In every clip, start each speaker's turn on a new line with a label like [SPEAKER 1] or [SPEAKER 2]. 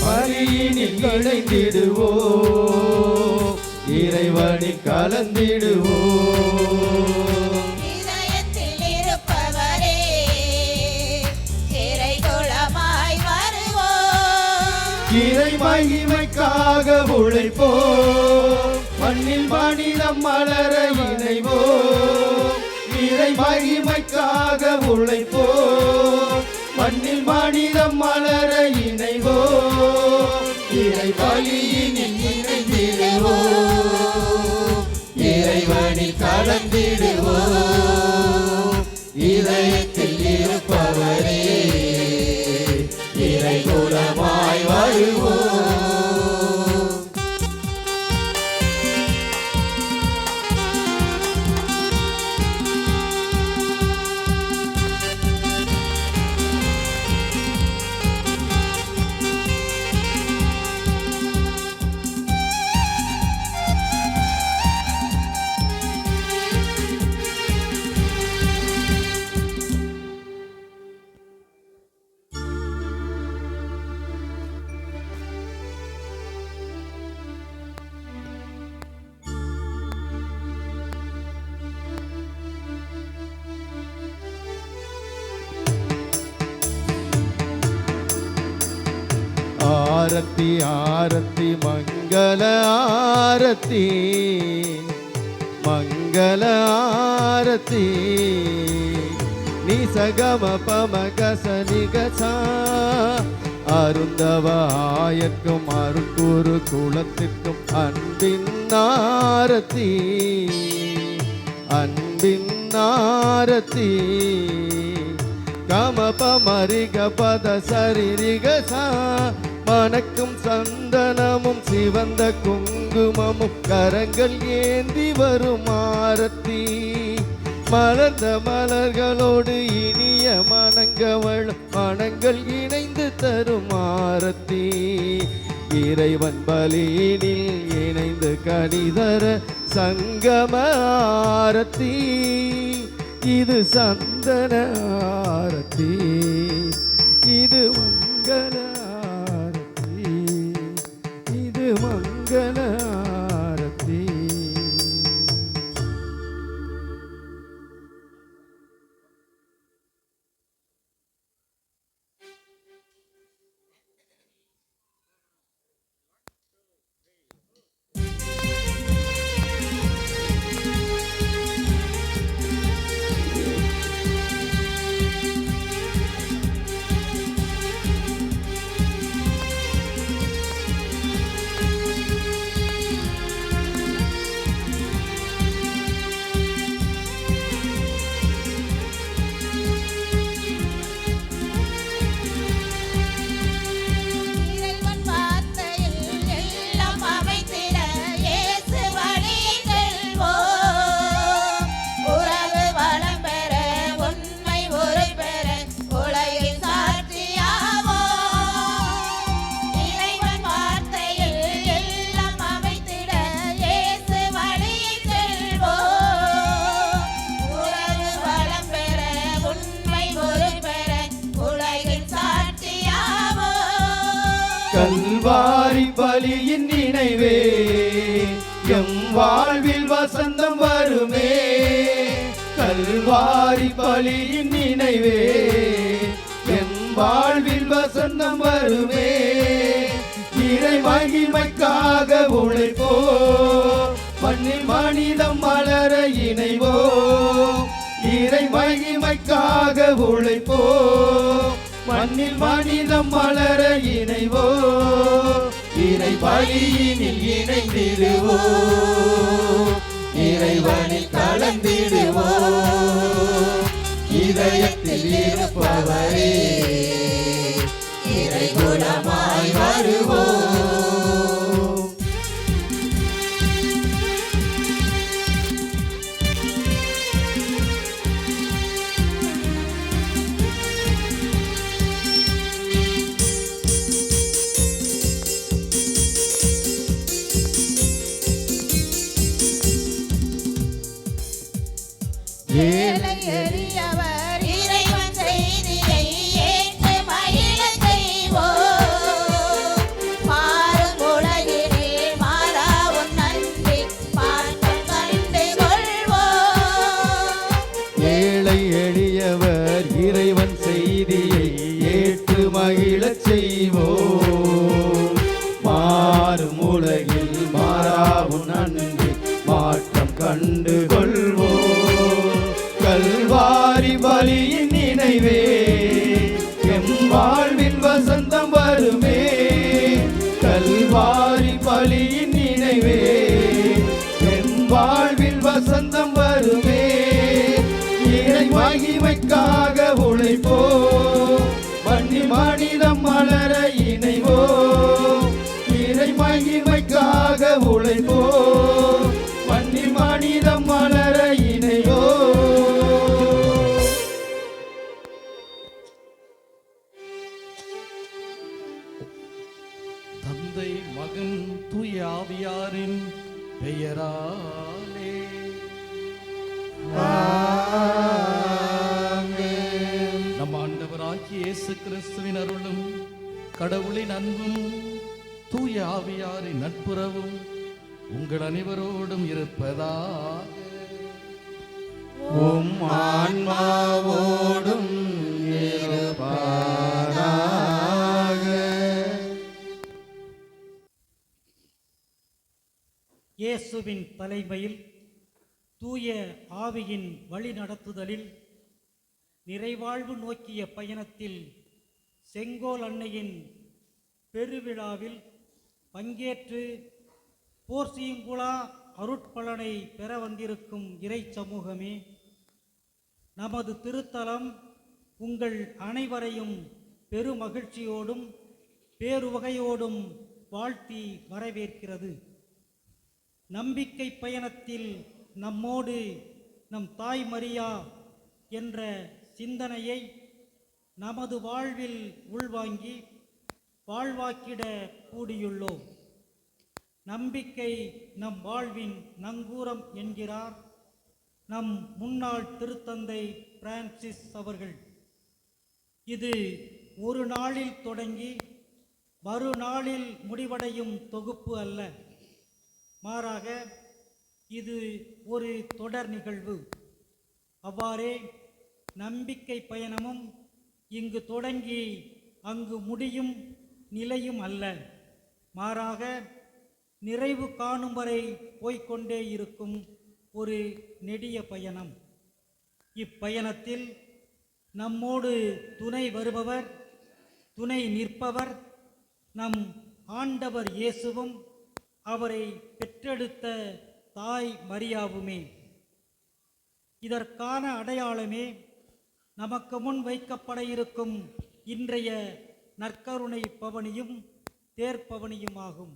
[SPEAKER 1] பலியினில் இணைந்திடுவோம், இறைவனில் கலந்திடுவோம்.
[SPEAKER 2] இதயத்தில் இருப்பவரே இறை குலமாய் வருவோம்,
[SPEAKER 1] இறை மகிமைக்காக உழைப்போம், மண்ணில் மனிதம் மலர இணைவோம். இறை மகிமைக்காக உழைப்போம், மண்ணில் மனிதம் மலர இணைவோம். இறை பலியினில் இணைந்திடுவோம், இறைவனில் கலந்திடுவோம். இதயத்தில் இருப்பவரே இறை குலமாய் வருவோம். ஆரத்தி ஆரத்தி மங்கள ஆரத்தி, மங்கள ஆரத்தி. நிசகம பமகச நிகசா அருந்தவ ஆயர்க்கும் அருட்குரு குலத்திற்கும் அன்பின் ஆரத்தி, அன்பின் ஆரத்தி. கமப மரிக பத சரிரிகசா மணக்கும் சந்தனமும் சிவந்த குங்குமமும் கரங்கள் ஏந்தி வரும் ஆரத்தி. மலர்ந்த மலர்களோடு இனிய மணங்கவளும் மணங்கள் இணைந்து தரும் ஆரத்தி. இறைவன் பலியினில் இணைந்து கனிதர சங்கம ஆரத்தி. இது சந்தன ஆரத்தி, இது மங்கள ஆரத்தி, இது மங்கள ஆரத்தி. கல்வாரி பலியின் நினைவே எம் வாழ்வில் வசந்தம் வருமே. கல்வாரி பலியின் நினைவே எம் வாழ்வில் வசந்தம் வருமே. இறை மகிமைக்காக உழைப்போம், மண்ணில் மனிதம் மலர இணைவோம். இறை மகிமைக்காக உழைப்போம், மண்ணில் மனிதம் மலர இணைவோம். இறை பலியினில் இணைந்திடுவோம், இறைவனில் கலந்திடுவோம். இதயத்தில் இருப்பவரே இறை குலமாய் வருவோம்.
[SPEAKER 2] ஏழை எளியவர் இறைவன் செய்தியை
[SPEAKER 1] செய்வோம். மாறும் உலகில் மாறாவும் நன்றி மாற்றம் கண்டு கொள்வோம். கல்வாரி பலியின் நினைவே எம் வாழ்வில் வசந்தம் வருமே. கல்வாரி பலியின் நினைவே எம் வாழ்வில் வசந்தம் வருமே. இறை மகிமைக்காக உழைப்போம், மண்ணில் மனிதம் மலர இணைவோம். இறை மகிமைக்காக உழைப்போம், மண்ணில் மனிதம் மலர இணைவோம்.
[SPEAKER 3] தந்தை மகன் தூய ஆவியாரின் பெயராலே நம் ஆண்டவராகிய இயேசு கிறிஸ்துவின் அருளும் கடவுளின் அன்பும் தூய ஆவியாரின் நட்புறவும் உங்கள் அனைவரோடும் இருப்பதாக.
[SPEAKER 1] உம் ஆன்மாவோடும் இருப்பாராக.
[SPEAKER 4] இயேசுவின் தலைமையில் தூய ஆவியின் வழிநடத்துதலில் நிறைவாழ்வு நோக்கிய பயணத்தில் செங்கோல் அன்னையின் பெருவிழாவில் பங்கேற்று போர்சியங்குளா அருட்பலனை பெற வந்திருக்கும் இறை சமூகமே, நமது திருத்தலம் உங்கள் அனைவரையும் பெருமகிழ்ச்சியோடும் பேருவகையோடும் வாழ்த்தி வரவேற்கிறது. நம்பிக்கை பயணத்தில் நம்மோடு நம் தாய் மரியா என்ற சிந்தனையை நமது வாழ்வில் உள்வாங்கி வாழ்வாக்கிட கூடியுள்ளோம். நம்பிக்கை நம் வாழ்வின் நங்கூரம் என்கிறார் நம் முன்னாள் திருத்தந்தை பிரான்சிஸ் அவர்கள். இது ஒரு நாளில் தொடங்கி மறுநாளில் முடிவடையும் தொகுப்பு அல்ல, மாறாக இது ஒரு தொடர் நிகழ்வு. அவ்வாறே நம்பிக்கை பயணமும் இங்கு தொடங்கி அங்கு முடியும் நிலையும் அல்ல, மாறாக நிறைவு காணும் வரை போய்கொண்டே இருக்கும் ஒரு நெடிய பயணம். இப்பயணத்தில் நம்மோடு துணை வருபவர், துணை நிற்பவர் நம் ஆண்டவர் இயேசுவும் அவரை பெற்றெடுத்த தாய் மரியாவுமே. இதற்கான அடையாளமே நமக்கு முன் வைக்கப்பட இருக்கும் இன்றைய நற்கருணை பவனியும் தேர்ப்பவனியுமாகும்.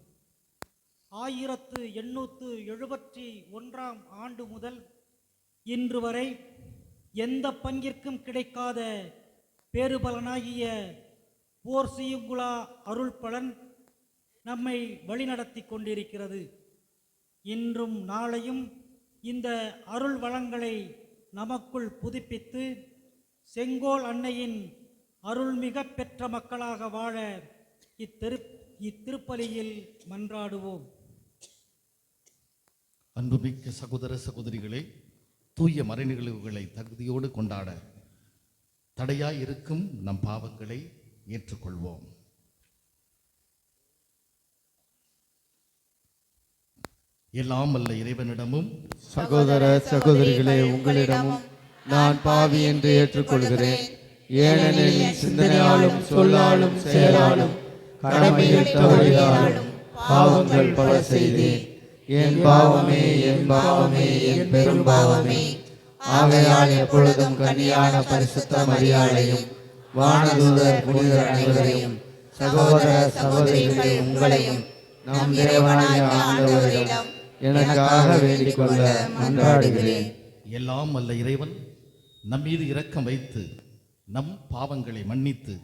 [SPEAKER 4] 1871 ஆண்டு முதல் இன்று வரை எந்த பங்கிற்கும் கிடைக்காத பேறுபலனாகிய போர்சியங்குளா அருள்பலன் நம்மை வழிநடத்தி கொண்டிருக்கிறது. இன்றும் நாளையும் இந்த அருள் வளங்களை நமக்குள் புதுப்பித்து செங்கோல் அன்னையின் அருள்மிக பெற்ற மக்களாக வாழ இத்திருப்பலியில் மன்றாடுவோம்.
[SPEAKER 3] அன்புமிக்க சகோதர சகோதரிகளே, தூய மறைநிகழ்வுகளை தகுதியோடு கொண்டாட தடையாய் இருக்கும் நம் பாவங்களை ஏற்றுக்கொள்வோம். எல்லாம் அல்ல இறைவனிடமும்
[SPEAKER 1] சகோதர சகோதரிகளே, உங்களிடமும் நான் பாவி என்று ஏற்றுக்கொள்கிறேன். ஏனெனில் சிந்தனையாலும் சொல்லாலும் செயலாலும் கடமையில் தவறினாலும் பாவங்கள் பல செய்தேன். என் பாவமே, என் பாவமே, என் பெரும் பாவமே. ஆகையால் எப்பொழுதும் கன்னியான பரிசுத்த மரியாதையும் வானதூதர் புனிதர் அனைவரையும் சகோதர சகோதரிகளே உங்களையும் நம் தேவனாய ஆண்டவரிடம் எனக்காக வேண்டிக் கொள்ள மன்றாடுகிறேன்.
[SPEAKER 3] எல்லாம் அல்ல இறைவன் நம் மீது இரக்கம் வைத்து நம் பாவங்களை மன்னித்து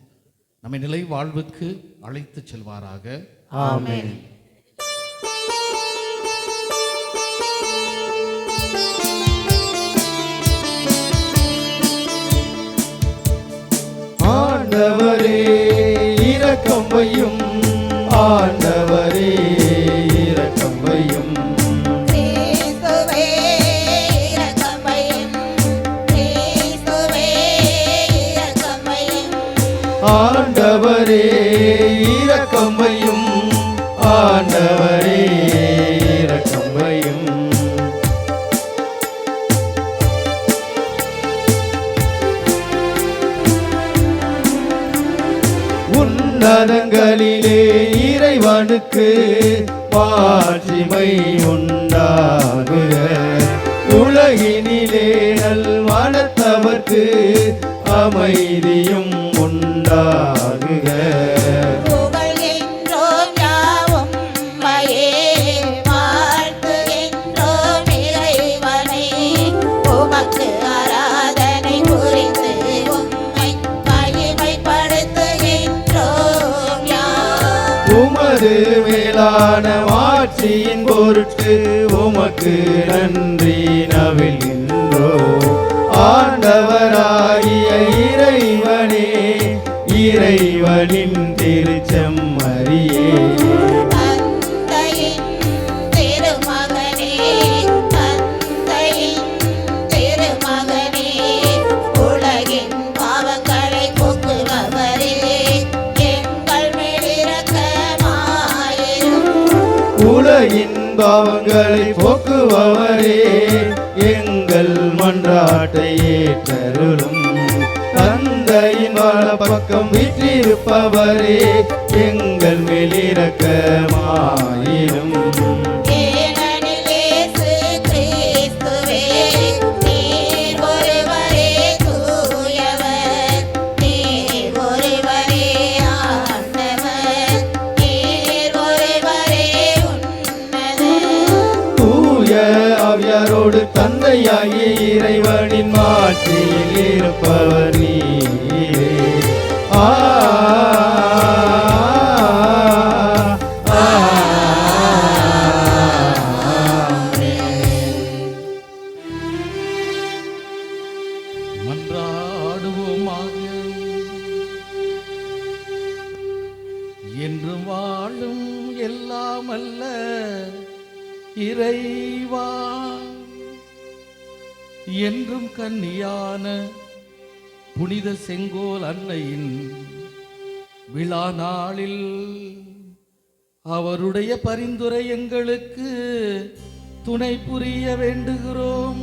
[SPEAKER 3] நம்மை நிலை வாழ்வுக்கு அழைத்து செல்வாராக.
[SPEAKER 1] ஆமென். ஆண்டவரே இரக்கம் வையும், ஆண்டவரே இரக்கம் வையும்.
[SPEAKER 2] கிறிஸ்துவே இரக்கம் வையும், கிறிஸ்துவே இரக்கம் வையும்.
[SPEAKER 1] ஆண்டவரே ஆண்டவரே இரக்கம் வையும் ஆண்டவரே இரக்கம் வையும் உன்னதங்களிலே இறைவனுக்கு மாட்சிமை உண்டாகுக உலகினிலே நல்வானத்தவர்க்கு அமைதியும் உண்டாகுக
[SPEAKER 2] புகழ்கின்றோம் யாவும் உம்மையே, வாழ்த்துகின்றோம் இறைவனை, உமக்கு ஆராதனை புரிந்து உம்மை மகிமைப்படுத்துகின்றோம் யாம்.
[SPEAKER 1] உமது மேலான மாட்சியின் பொருட்டு உமக்கு நன்றி நவிழ்கின்றோம் ஆண்டவராகிய இறைவனே இறைவனின் திருச்செம்மறியே
[SPEAKER 2] தந்தையின் திருமகனே, தந்தையின் திருமகனே, உலகின் பாவங்களை போக்குபவரே, எங்கள் மேல் இரக்கமாயிரும்.
[SPEAKER 1] உலகின் பாவங்களை போக்குபவரே எங்கள் மன்றாட்டை ஏற்றருளும் தந்தையின் வலப்பக்கம் வீற்றிருப்பவரே எங்கள் மேல் இரக்கமாயிரும்
[SPEAKER 2] ஏனெனில் இயேசு கிறிஸ்துவே, நீர் ஒருவரே தூயவர், நீர் ஒருவரே ஆண்டவர், நீர் ஒருவரே உன்னதர்.
[SPEAKER 1] தூய ஆவியாரோடு தந்தையாகிய இறைவனின் மாட்சியில் இருப்பவர் நீரே
[SPEAKER 3] மன்றாடுவோமாக. என்றும் வாழும் எல்லாம் அல்ல இறைவா, என்றும் கன்னியான புனித செங்கோல் அன்னையின் விழா நாளில் அவருடைய பரிந்துரை எங்களுக்கு துணை புரிய வேண்டுகிறோம்.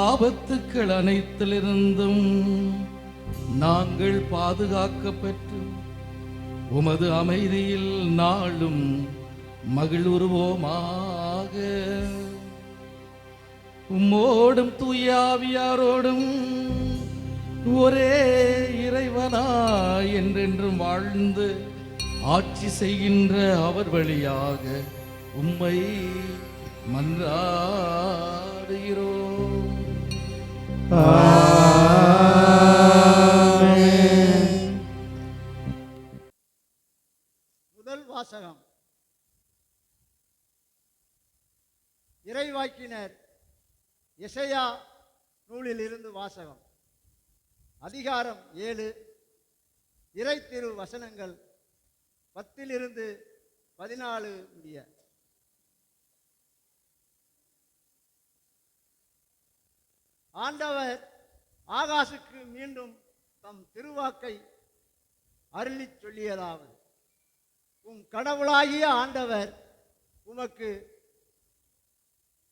[SPEAKER 3] ஆபத்துக்கள் அனைத்திலிருந்தும் நாங்கள் பாதுகாக்கப்பெற்று உமது அமைதியில் நாளும் மகிழ்வுருவோமாக. உம்மோடும் தூயாவியாரோடும் ஒரே இறைவனா என்றென்றும் வாழ்ந்து ஆட்சி செய்கின்ற அவர் வழியாக உம்மை மன்றாடுகிறோம்.
[SPEAKER 5] முதல் வாசகம். இறைவாக்கினர் எசையா நூலில் இருந்து வாசகம். அதிகாரம் 7, இறை திரு வசனங்கள் 10 14 முடிய. ஆண்டவர் ஆகாசுக்கு மீண்டும் தம் திருவாக்கை அருளிச் சொல்லியதாவது: உம் கடவுளாகிய ஆண்டவர் உமக்கு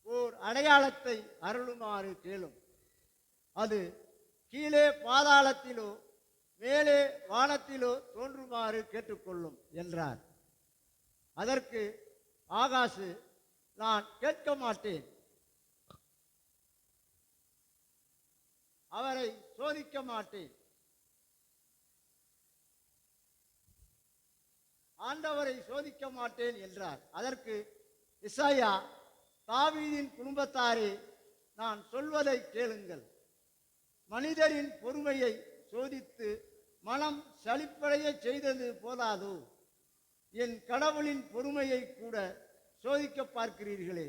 [SPEAKER 5] ஓர் அடையாளத்தை அருளுமாறு கேளும். அது கீழே பாதாளத்திலோ மேலே வானத்திலோ தோன்றுமாறு கேட்டுக்கொள்ளும் என்றார். அதற்கு ஆகாசு, நான் கேட்க மாட்டேன், அவரை சோதிக்க மாட்டேன். ஆண்டவரை சோதிக்க மாட்டேன் என்றார். அதற்கு இசாயா, தாவீதின் குடும்பத்தாரே, நான் சொல்வதை கேளுங்கள். மனிதரின் பொறுமையை சோதித்து மனம் சலிப்படைய செய்தது போதாதோ, என் கடவுளின் பொறுமையை கூட சோதிக்க பார்க்கிறீர்களே.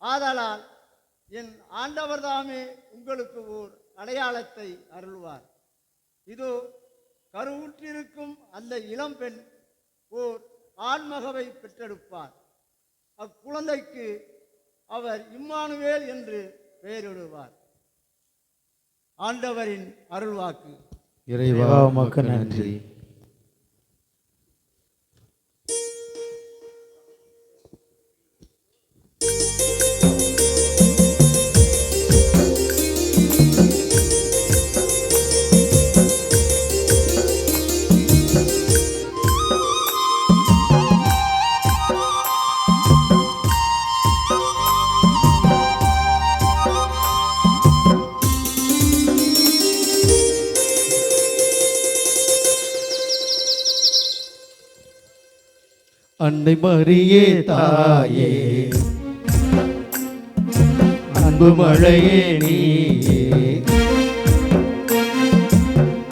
[SPEAKER 5] ஆதலால் என் ஆண்டவர்தாமே உங்களுக்கு ஓர் அடையாளத்தை அருள்வார். இதோ, கருவுற்றிருக்கும் அந்த இளம்பெண் ஓர் ஆண்மகவை பெற்றெடுப்பார். அக்குழந்தைக்கு அவர் இம்மானுவேல் என்று பெயரிடுவார். ஆண்டவரின் அருள்வாக்கு.
[SPEAKER 1] இறைவா உமக்கு நன்றி. அன்னை மரியே தாயே, அன்பு மழையே நீயே,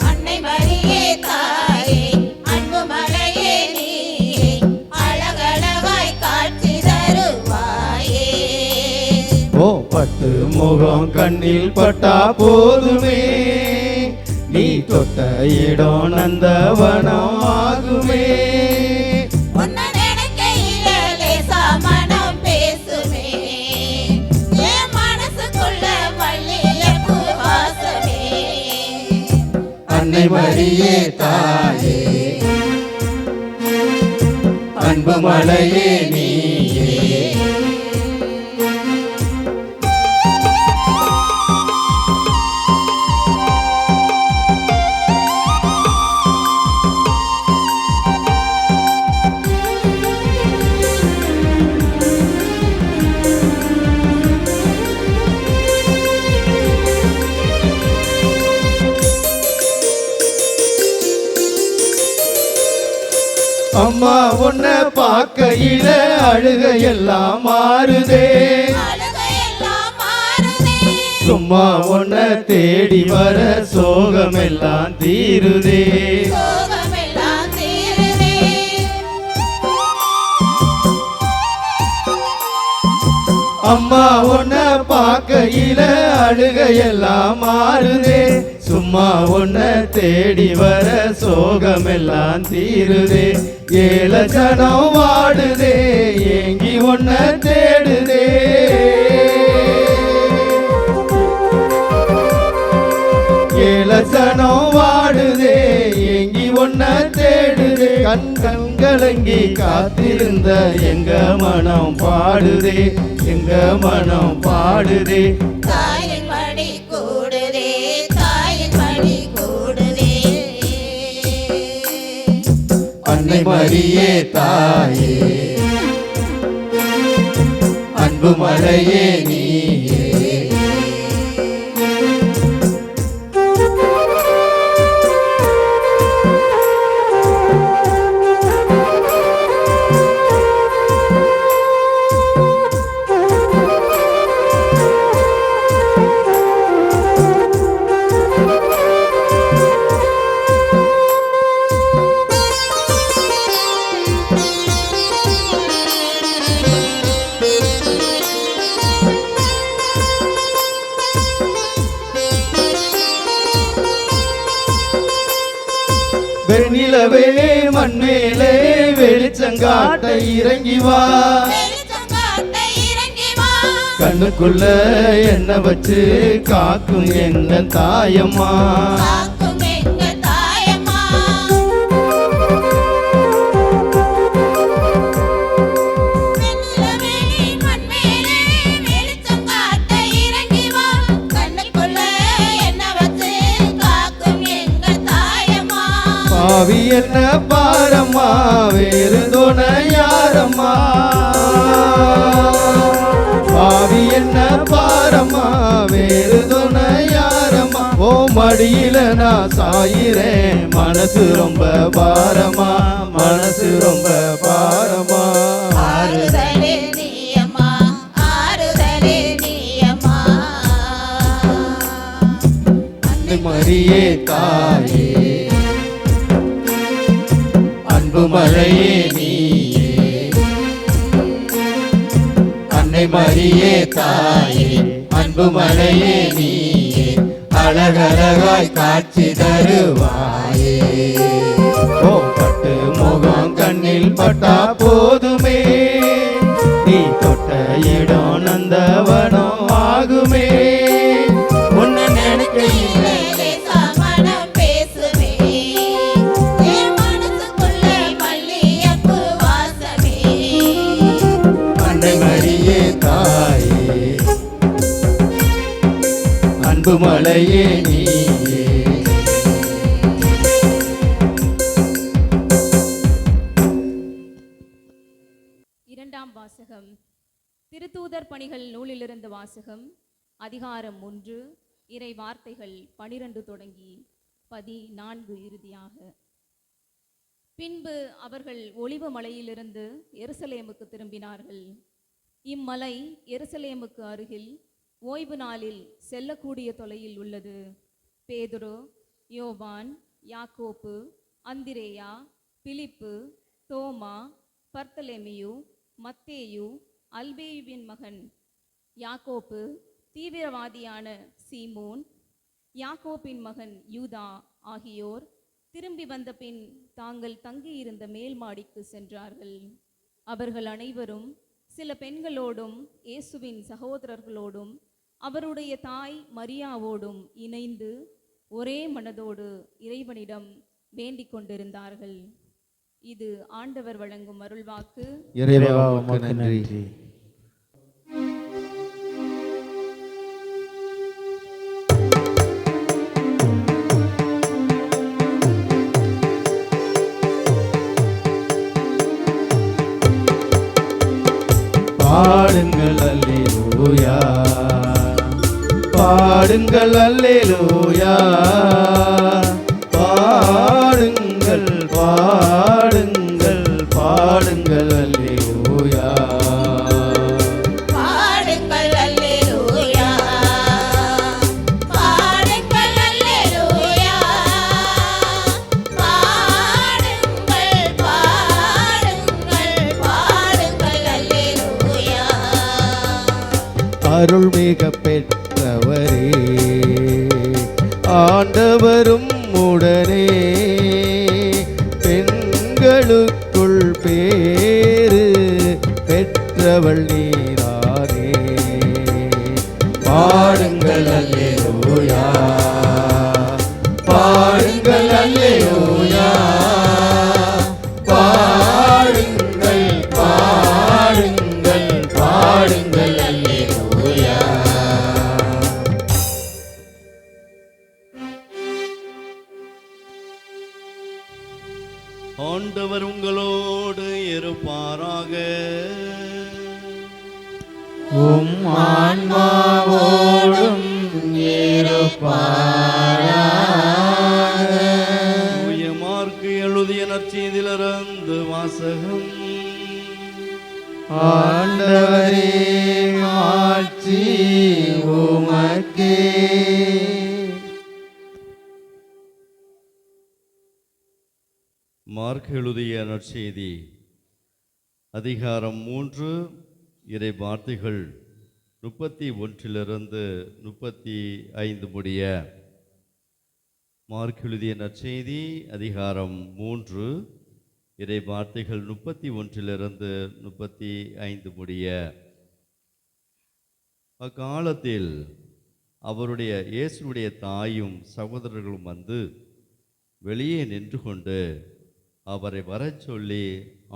[SPEAKER 2] அன்னை மரியே தாயே, அன்பு மழையே நீயே, அழகழகாய் காட்சி தருவாயே.
[SPEAKER 1] ஓ பட்டு முகம் கண்ணில் பட்டா போதுமே, நீ தொட்ட இடம் நந்தவனம் ஆகுமே.
[SPEAKER 2] உன்னை நினைக்கையில லேசா மனம் பேசுமே, என் மனசுக்குள்ள மல்லிகைப்பூ வாசமே.
[SPEAKER 1] அன்னை மரியே தாயே, அன்பு மழையே நீயே. அம்மா உன்னை பார்க்கையில அழுகையெல்லாம் மாறுதே,
[SPEAKER 2] அழுகையெல்லாம் மாறுதே,
[SPEAKER 1] சும்மா உன்னை தேடி வர சோகமெல்லாம் தீருதே.
[SPEAKER 2] சோகமெல்லாம் தீருதே.
[SPEAKER 1] அம்மா உன்னை பார்க்கையில அழுகையெல்லாம் மாறுதே, சும்மா உன்னை தேடி வர சோகமெல்லாம் தீருதே. ஏழ ஜனம் வாடுதே, ஏங்கி உன்னை தேடுதே. ஏழ ஜனம் வாடுதே, ஏங்கி உன்னை தேடுதே. கண்கலங்கி காத்திருந்த எங்க மனம் பாடுதே, எங்க மனம் பாடுதே.
[SPEAKER 2] தாயின் மடி கூடுதே, தாயின் மடி கூடுதே.
[SPEAKER 1] அன்னை மரியே தாயே, அன்பு மழையே நீயே. வெண்ணிலவே மண்மேலே வெளிச்சங்காட்ட இறங்கி வா,
[SPEAKER 2] வெளிச்சம் காட்ட இறங்கி வா.
[SPEAKER 1] கண்ணுக்குள்ள என்ன வச்சு காக்கும் எங்க தாயம்மா.
[SPEAKER 2] காக்கும் எங்க தாயம்மா. வெண்ணிலவே மண்மேலே வெளிச்சம் காட்ட இறங்கி வா. கண்ணுக்குள்ள என்ன வச்சு காக்கும் எங்க தாயம்மா.
[SPEAKER 1] பாவி என்ன பாரம்மா, வேறு துணை யாரம்மா. பாவி என்ன பாரம்மா, வேறு துணை யாரம்மா. ஓ மடியில நான் சாயிறேன், மனசு ரொம்ப பாரமா, மனசு ரொம்ப பாரமா.
[SPEAKER 2] ஆறுதலே நீயம்மா, ஆறுதலே நீயம்மா.
[SPEAKER 1] அன்னை மரியே தாயே, அன்பு மழையே நீயே. அன்னை மரியே தாயே, அன்பு மழையே நீயே, அழகழகாய் காட்சி தருவாயே. ஓ பட்டு முகம் கண்ணில் பட்டா போதுமே, நீ தொட்ட இடம் நந்தவனம் ஆகுமே. உன்னை நினைக்கையில்
[SPEAKER 2] லேசா மனம் பேசுமே,
[SPEAKER 1] மழையே நீயே.
[SPEAKER 6] இரண்டாம் வாசகம். திருத்தூதர் பணிகள் நூலிலிருந்து வாசகம். அதிகாரம் 1, இறை வார்த்தைகள் 12 தொடங்கி 14 இறுதியாக. பின்பு அவர்கள் ஒலிவ மலையிலிருந்து எருசலேமுக்கு திரும்பினார்கள். இம்மலை எருசலேமுக்கு அருகில் ஓய்வு நாளில் செல்லக்கூடிய தொலையில் உள்ளது. பேதுரு, யோவான், யாக்கோப்பு, அந்திரேயா, பிலிப்பு, தோமா, பர்த்தலெமியு, மத்தேயு, அல்பேயுவின் மகன் யாக்கோப்பு, தீவிரவாதியான சீமோன், யாக்கோப்பின் மகன் யூதா ஆகியோர் திரும்பி வந்த பின் தாங்கள் தங்கியிருந்த மேல் மாடிக்கு சென்றார்கள். அவர்கள் அனைவரும் சில பெண்களோடும் இயேசுவின் சகோதரர்களோடும் அவருடைய தாய் மரியாவோடும் இணைந்து ஒரே மனதோடு இறைவனிடம் வேண்டிக் கொண்டிருந்தார்கள். இது ஆண்டவர் வழங்கும் அருள்வாக்கு.
[SPEAKER 1] இறைவா உமக்கு நன்றி. பாடுங்கள் அல்லேலூயா, பாடுங்கள் அல்லேலூயா, பாடுங்கள் பாடுங்கள் பாடுங்கள் அல்லேலூயா.
[SPEAKER 2] பாடுங்கள் அல்லேலூயா, பாடுங்கள் அல்லேலூயா, பாடுங்கள் பாடுங்கள் பாடுங்கள் அல்லேலூயா.
[SPEAKER 1] அருள்மிக பெற்றவரே, ஆண்டவரும் உடனே, பெண்களுக்குள் பேறு பெற்றவள் நீரானே. பாடுங்கள் அல்லேலூயா, பாடுங்கள் அல்லேலூயா, பாடுங்கள் பாடுங்கள் பாடுங்கள் அல்லேலூயா.
[SPEAKER 7] ஆண்டவர் உங்களோடு இருப்பாராக.
[SPEAKER 1] உம் ஆன்மாவோடும் இருப்பாராக.
[SPEAKER 7] தூய மார்க்கு எழுதிய நற்செய்தியிலிருந்து வாசகம்.
[SPEAKER 1] ஆண்டவரே மாட்சி உமக்கே.
[SPEAKER 7] மார்க் எழுதிய நற்செய்தி அதிகாரம் 3 இறை வார்த்தைகள் 31 35 முடிய. மார்க் எழுதிய நற்செய்தி அதிகாரம் 3 இறை வார்த்தைகள் 31 35 முடிய. அக்காலத்தில் அவருடைய இயேசுடைய தாயும் சகோதரர்களும் வந்து வெளியே நின்று கொண்டு அவரை வரச் சொல்லி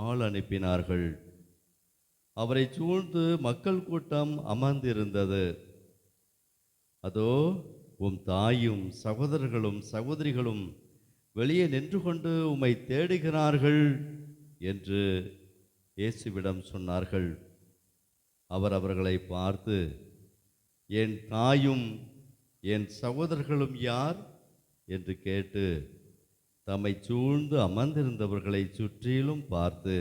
[SPEAKER 7] ஆள் அனுப்பினார்கள். அவரை சூழ்ந்து மக்கள் கூட்டம் அமர்ந்திருந்தது. அதோ உம் தாயும் சகோதரர்களும் சகோதரிகளும் வெளியே நின்று கொண்டு உம்மை தேடுகிறார்கள் என்று இயேசுவிடம் சொன்னார்கள். அவர் அவர்களை பார்த்து, என் தாயும் என் சகோதரர்களும் யார் என்று கேட்டு தம்மை சூழ்ந்து அமர்ந்திருந்தவர்களை சுற்றிலும் பார்த்து,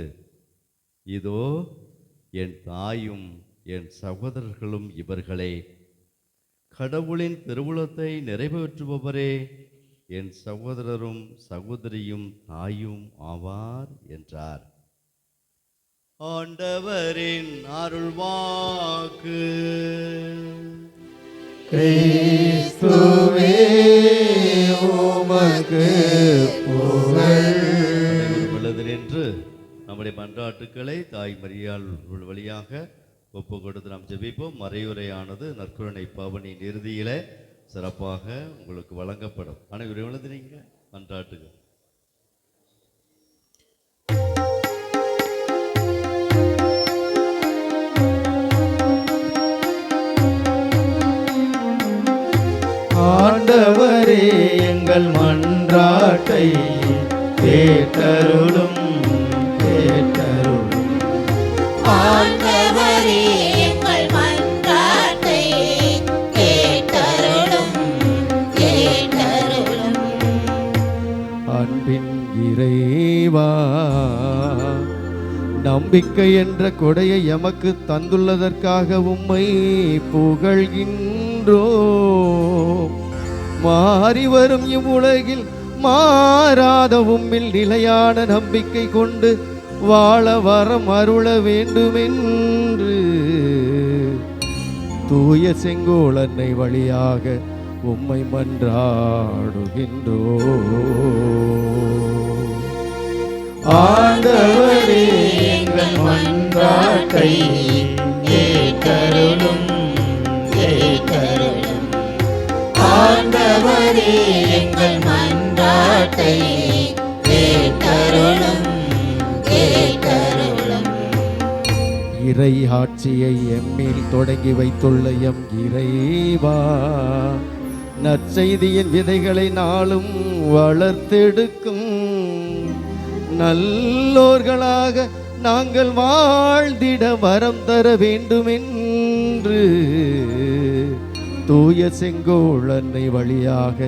[SPEAKER 7] இதோ என் தாயும் என் சகோதரர்களும் இவர்களே, கடவுளின் திருவுளத்தை நிறைவேற்றுபவரே என் சகோதரரும் சகோதரியும் தாயும் ஆவார் என்றார். ஆண்டவரின் அருள்வாக்கு.
[SPEAKER 1] கிறிஸ்துவே உமக்கு புகழ்.
[SPEAKER 7] விழுதினின்று நம்முடைய மன்றாட்டுக்களை தாய் மரியாள் வழியாக ஒப்பு கொடுத்து நாம் ஜெபிப்போம். மறையுரையானது நற்கருணை பவனின் இறுதியில சிறப்பாக உங்களுக்கு வழங்கப்படும். அனைவரும் எழுதுனீங்க மன்றாட்டுகள்.
[SPEAKER 1] மன்றாட்டை கேட்டருளும் கேட்டருளும்.
[SPEAKER 2] ஆண்டவரே எங்கள் மன்றாட்டை கேட்டருளும் கேட்டருளும்.
[SPEAKER 1] அன்பின் இறைவா, நம்பிக்கை என்ற கொடையை எமக்கு தந்துள்ளதற்காக உம்மை புகழ்கின்றோம். மாறி வரும் இவ்வுலகில் மாறாத உம்மில் நிலையான நம்பிக்கை கொண்டு வாழ வரம் அருள வேண்டுமென்று தூய செங்கோல் அன்னை வழியாக உம்மை மன்றாடுகின்றோம். ஆண்டவரே எங்கள் மன்றாட்டை கேட்டருளும் கேட்டருளும்.
[SPEAKER 2] ஆண்டவரே எங்கள் மன்றாட்டை கேட்டருளும் கேட்டருளும்.
[SPEAKER 1] இறை ஆட்சியை எம்மேல் தொடங்கி வைத்துள்ள எம் இறைவா, நற்செய்தியின் விதைகளை நாளும் வளர்த்தெடுக்கும் நல்லோர்களாக நாங்கள் வாழ்ந்திட வரம் தர வேண்டுமென்று தூய செங்கோல் அன்னை வழியாக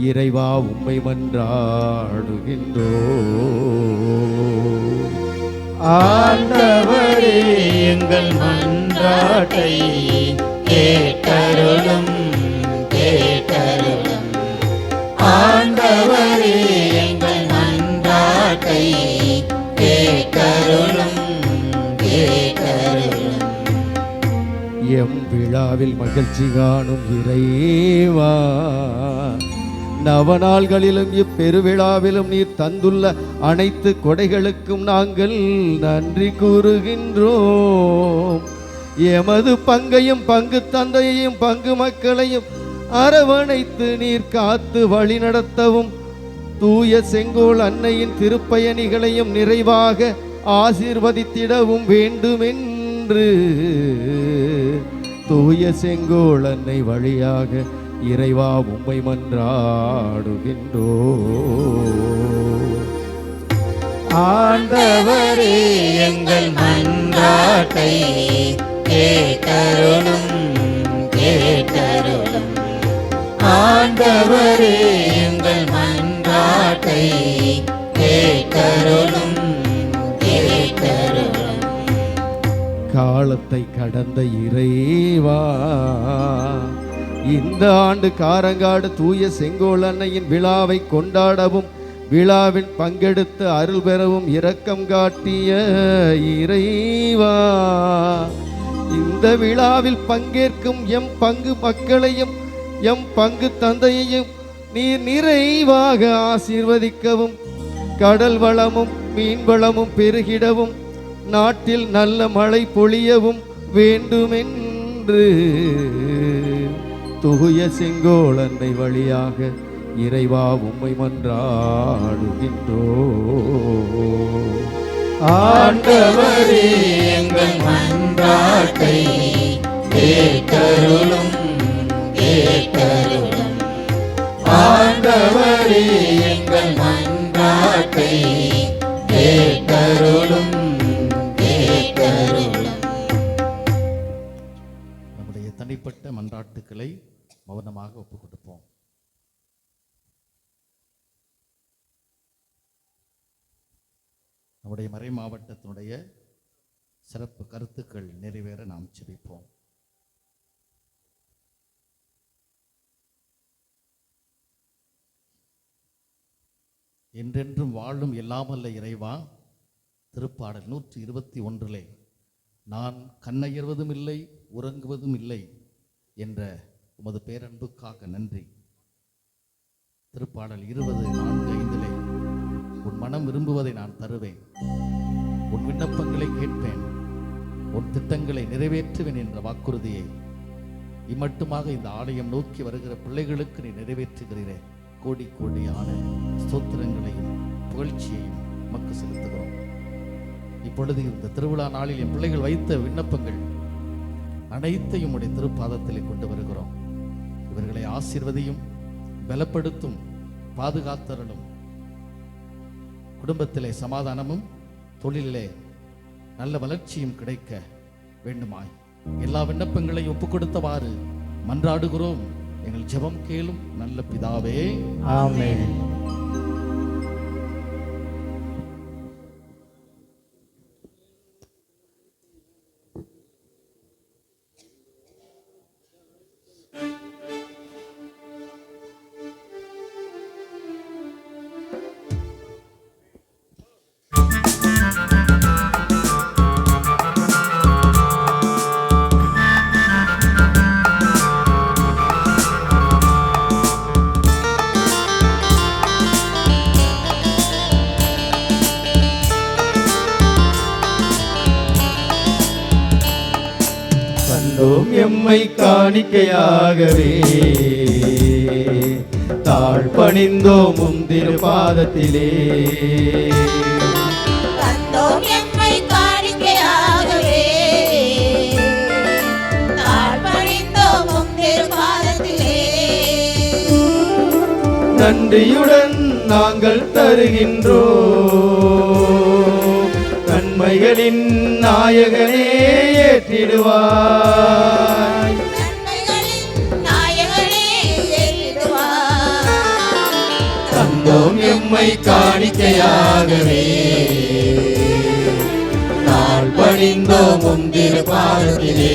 [SPEAKER 1] இறைவா உம்மை மன்றாடுகின்றோம். ஆண்டவரே எங்கள் மன்றாட்டை
[SPEAKER 2] கேட்டருளும் கேட்டருளும். ஆண்டவரே எங்கள் மன்றாட்டை கேட்டருளும் கேட்டருளும்.
[SPEAKER 1] எம் விழாவில் மகிழ்ச்சி காணும் இறைவா, நவநாள்களிலும் இப்பெருவிழாவிலும் நீர் தந்துள்ள அனைத்து கொடைகளுக்கும் நாங்கள் நன்றி கூறுகின்றோம். எமது பங்கையும் பங்கு தந்தையையும் பங்கு மக்களையும் அரவணைத்து நீர் காத்து வழி நடத்தவும், தூய செங்கோல் அன்னையின் திருப்பயணிகளையும் நிறைவாக ஆசீர்வதித்திடவும் வேண்டுமென்று தூய செங்கோல் அன்னை வழியாக இறைவா உம்மை மன்றாடுகின்றோம். ஆண்டவரே
[SPEAKER 2] எங்கள் மன்றாட்டை கேட்டருளும் கேட்டருளும். ஆண்டவரே எங்கள் மன்றாட்டை கேட்டருளும் கேட்டருளும்.
[SPEAKER 1] காலத்தை கடந்த இறைவா, இந்த ஆண்டு காரங்காடு தூய செங்கோல் அன்னையின் விழாவை கொண்டாடவும் விழாவில் பங்கெடுத்து அருள் பெறவும் இரக்கம் காட்டிய இறைவா, இந்த விழாவில் பங்கேற்கும் எம் பங்கு மக்களையும் எம் பங்கு தந்தையையும் நீர் நிறைவாக ஆசீர்வதிக்கவும், கடல் வளமும் மீன் வளமும் பெருகிடவும், நாட்டில் நல்ல மழை பொழியவும் வேண்டுமென்று தூய செங்கோல் அன்னை வழியாக இறைவா உம்மை மன்றாடுகின்றோம்.
[SPEAKER 2] ஆண்டவரே எங்கள் மன்றாட்டை கேட்டருளும் கேட்டருளும். ஆண்டவரே எங்கள் மன்றாட்டை கேட்டருளும் கேட்டருளும்.
[SPEAKER 3] நம்முடைய தனிப்பட்ட மன்றாட்டுக்களை மௌனமாக ஒப்புக் கொடுப்போம். நம்முடைய மறை மாவட்டத்தினுடைய சிறப்பு கருத்துக்கள் நிறைவேற நாம் ஜெபிப்போம். என்றென்றும் வாழும் எல்லாமல்ல இறைவா, திருப்பாடல் 121 நான் கண்ணயர்வதும் இல்லை உறங்குவதும் இல்லை என்ற உமது பேரன்புக்காக நன்றி. திருப்பாடல் 20:4-5 உன் மனம் விரும்புவதை நான் தருவேன், உன் விண்ணப்பங்களை கேட்பேன், உன் திட்டங்களை நிறைவேற்றுவேன் என்ற வாக்குறுதியை இம்மட்டுமாக இந்த ஆலயம் நோக்கி வருகிற பிள்ளைகளுக்கு நீ நிறைவேற்றுகிறீரே. கோடி கோடியான ஸ்தோத்திரங்களையும் புகழ்ச்சியையும் நமக்கு செலுத்துகிறோம். இப்பொழுது இந்த திருவிழா நாளில் என் பிள்ளைகள் வைத்த விண்ணப்பங்கள் அனைத்தையும் உடைய திருப்பாதத்திலே கொண்டு வருகிறோம். இவர்களை ஆசீர்வதியும், பலப்படுத்தும், பாதுகாத்தரலும், குடும்பத்திலே சமாதானமும் தொழிலிலே நல்ல வளர்ச்சியும் கிடைக்க வேண்டுமாய் எல்லா விண்ணப்பங்களையும் ஒப்புக் கொடுத்தவாறு மன்றாடுகிறோம். எங்கள் ஜெபம் கேளும் நல்ல பிதாவே.
[SPEAKER 2] ஆமென்.
[SPEAKER 1] தந்தோம் எம்மை காணிக்கையாகவே, தாழ்பணிந்தோம் உம் திருப்பாதத்திலே.
[SPEAKER 8] தந்தோம் எம்மை காணிக்கையாகவே, தாழ்பணிந்தோம் உம் திருப்பாதத்திலே.
[SPEAKER 1] நன்றியுடன் நாங்கள் தருகின்றோம், நன்மைகளின் நாயகனே ஏற்றிடுவாய்.
[SPEAKER 8] நன்மைகளின் நாயகனே ஏற்றிடுவாய்.
[SPEAKER 1] தந்தோம் எம்மை காணிக்கையாகவே, தாழ்பணிந்தோம் உம் திருப்பாதத்திலே.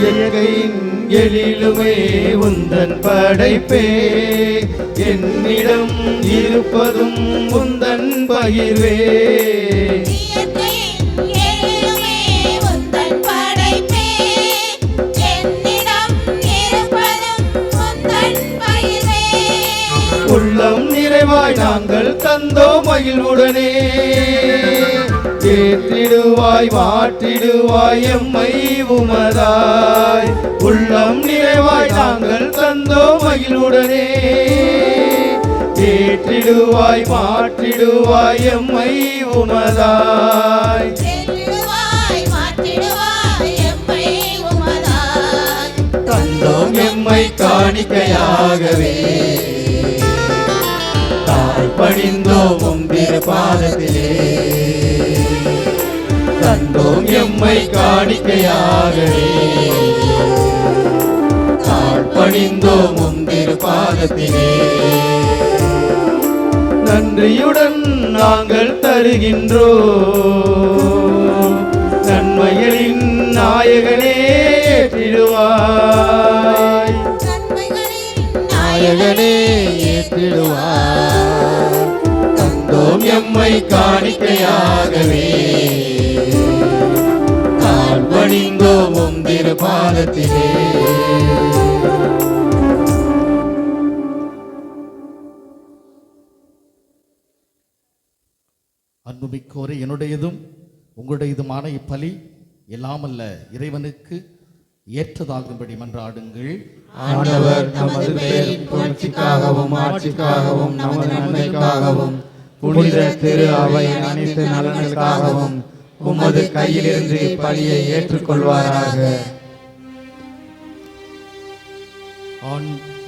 [SPEAKER 1] இயற்கையின் எழிலுமே உந்தன் படைப்பே, என்னிடம் இருப்பதும் உந்தன் பகிர்வே.
[SPEAKER 8] இயற்கையின் எழிலுமே உந்தன் படைப்பே, என்னிடம் இருப்பதும் உந்தன் பகிர்வே.
[SPEAKER 1] உள்ளம் நிறைவாய் நாங்கள் தந்தோம் மகிழ்வுடனே, ஏற்றிடுவாய் மாற்றிடுவாய் எம்மை உமதாய். உள்ளம் நிறைவாய் நாங்கள் தந்தோம் மகிழ்வுடனே, ஏற்றிடுவாய் மாற்றிடுவாய் எம்மை உமதாய்.
[SPEAKER 8] ஏற்றிடுவாய் மாற்றிடுவாய் எம்மை உமதாய்.
[SPEAKER 1] தந்தோம் எம்மை காணிக்கையாகவே, தாழ்பணிந்தோம் உம் திருப்பாதத்திலே. தந்தோம் எம்மை காணிக்கையாகவே, தாழ்பணிந்தோம் உம் திருப்பாதத்திலே. நன்றியுடன் நாங்கள் தருகின்றோம், நன்மைகளின் நாயகனே ஏற்றிடுவாய்.
[SPEAKER 8] நன்மைகளின்
[SPEAKER 1] நாயகனே ஏற்றிடுவாய். தந்தோம் எம்மை காணிக்கையாகவே, தாழ்பணிந்தோம் உம் திருப்பாதத்திலே.
[SPEAKER 3] அன்புமிக்கோரே, என்னுடையதும் உங்களுடையதுமான இப்பலி எல்லாமல்ல இறைவனுக்கு ஏற்றதாகும்படி மன்றாடுங்கள்.
[SPEAKER 2] ஆண்டவர் நமது பேரின் புகழ்ச்சிக்காகவும் ஆட்சிக்காகவும் நமது நன்மைக்காகவும் புனித திரு அவையின் அனைத்து நலனுக்காகவும் உமது கையிலிருந்து பலியை ஏற்றுக்கொள்வாராக.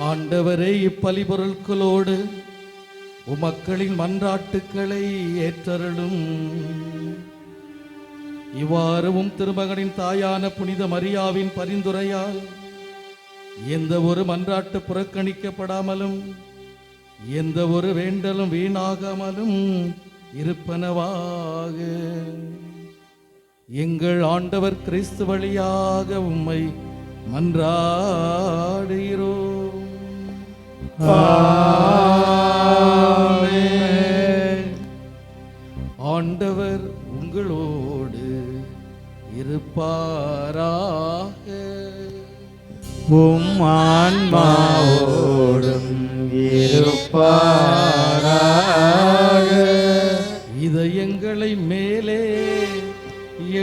[SPEAKER 3] ஆண்டவரே, இப்பலி பொருட்களோடு உமக்களின் மன்றாட்டுக்களை ஏற்றருளும். இவ்வாறும் திருமகனின் தாயான புனித மரியாவின் பரிந்துரையால் எந்த ஒரு மன்றாட்டு புறக்கணிக்கப்படாமலும் எந்த ஒரு வேண்டலும் வீணாகாமலும் இருப்பனவாக. எங்கள் ஆண்டவர் கிறிஸ்து வழியாக உம்மை மன்றாடுகிறோம்.
[SPEAKER 1] ஆமென்.
[SPEAKER 3] ஆண்டவர் உங்களோடு இருப்பாராக.
[SPEAKER 2] உம் ஆன்மாவோடும் இருப்பாராக.
[SPEAKER 3] இதயங்களை மேலே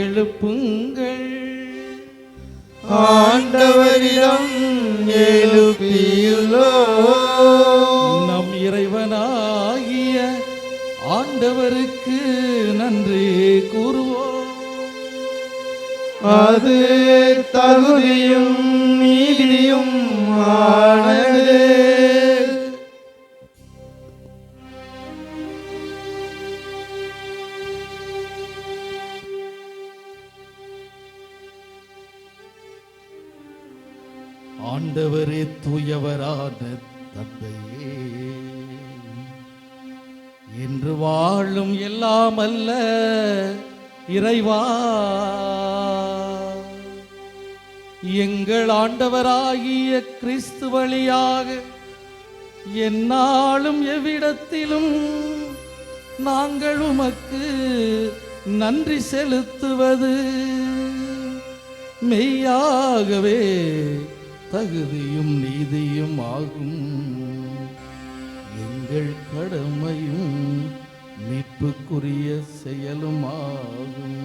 [SPEAKER 3] எழுப்புங்கள்.
[SPEAKER 2] ஆண்டவரிடம் எழுப்பியுள்ளோம்.
[SPEAKER 3] நம் இறைவனாகிய ஆண்டவருக்கு நன்றி கூறுவோம்.
[SPEAKER 2] அது தகுதியும் நீதியும் ஆனது.
[SPEAKER 3] ஆண்டவரே தூயவரான தந்தையே, என்று வாழும் எல்லாம் அல்ல இறைவா, எங்கள் ஆண்டவராகிய கிறிஸ்து வழியாக எந்நாளும் எவ்விடத்திலும் நாங்கள் உமக்கு நன்றி செலுத்துவது மெய்யாகவே தகுதியும் நீதியும் ஆகும். எங்கள் கடமையும் மீட்புக்குரிய செயலும் ஆகும்.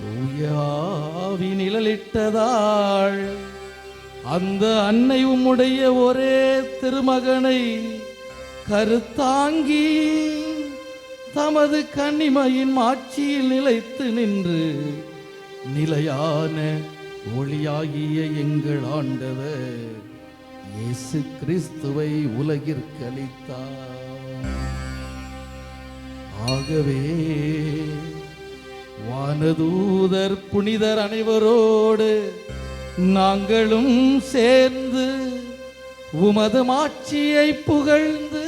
[SPEAKER 3] தூய ஆவி நிழலிட்டதால் அந்த அன்னை உம்முடைய ஒரே திருமகனை கருத்தாங்கி தமது கன்னிமையின் மாட்சியில் நிலைத்து நின்று நிலையான ஒளியாகிய எங்கள் ஆண்டவர் இயேசு கிறிஸ்துவை உலகிற்கு அளித்தார். ஆகவே வானதூதர் புனிதர் அனைவரோடு நாங்களும் சேர்ந்து உமது மாட்சியை புகழ்ந்து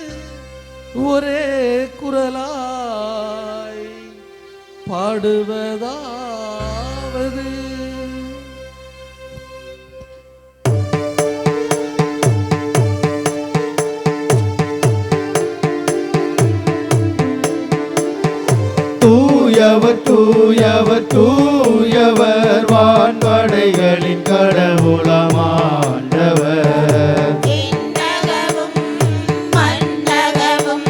[SPEAKER 3] ஒரே குரலாய் பாடுவதாவது:
[SPEAKER 2] தூயவர் தூயவர் தூயவர் வான்படைகளின் கடவுளமாண்டவர்.
[SPEAKER 8] விண்ணகமும் மண்ணகமும்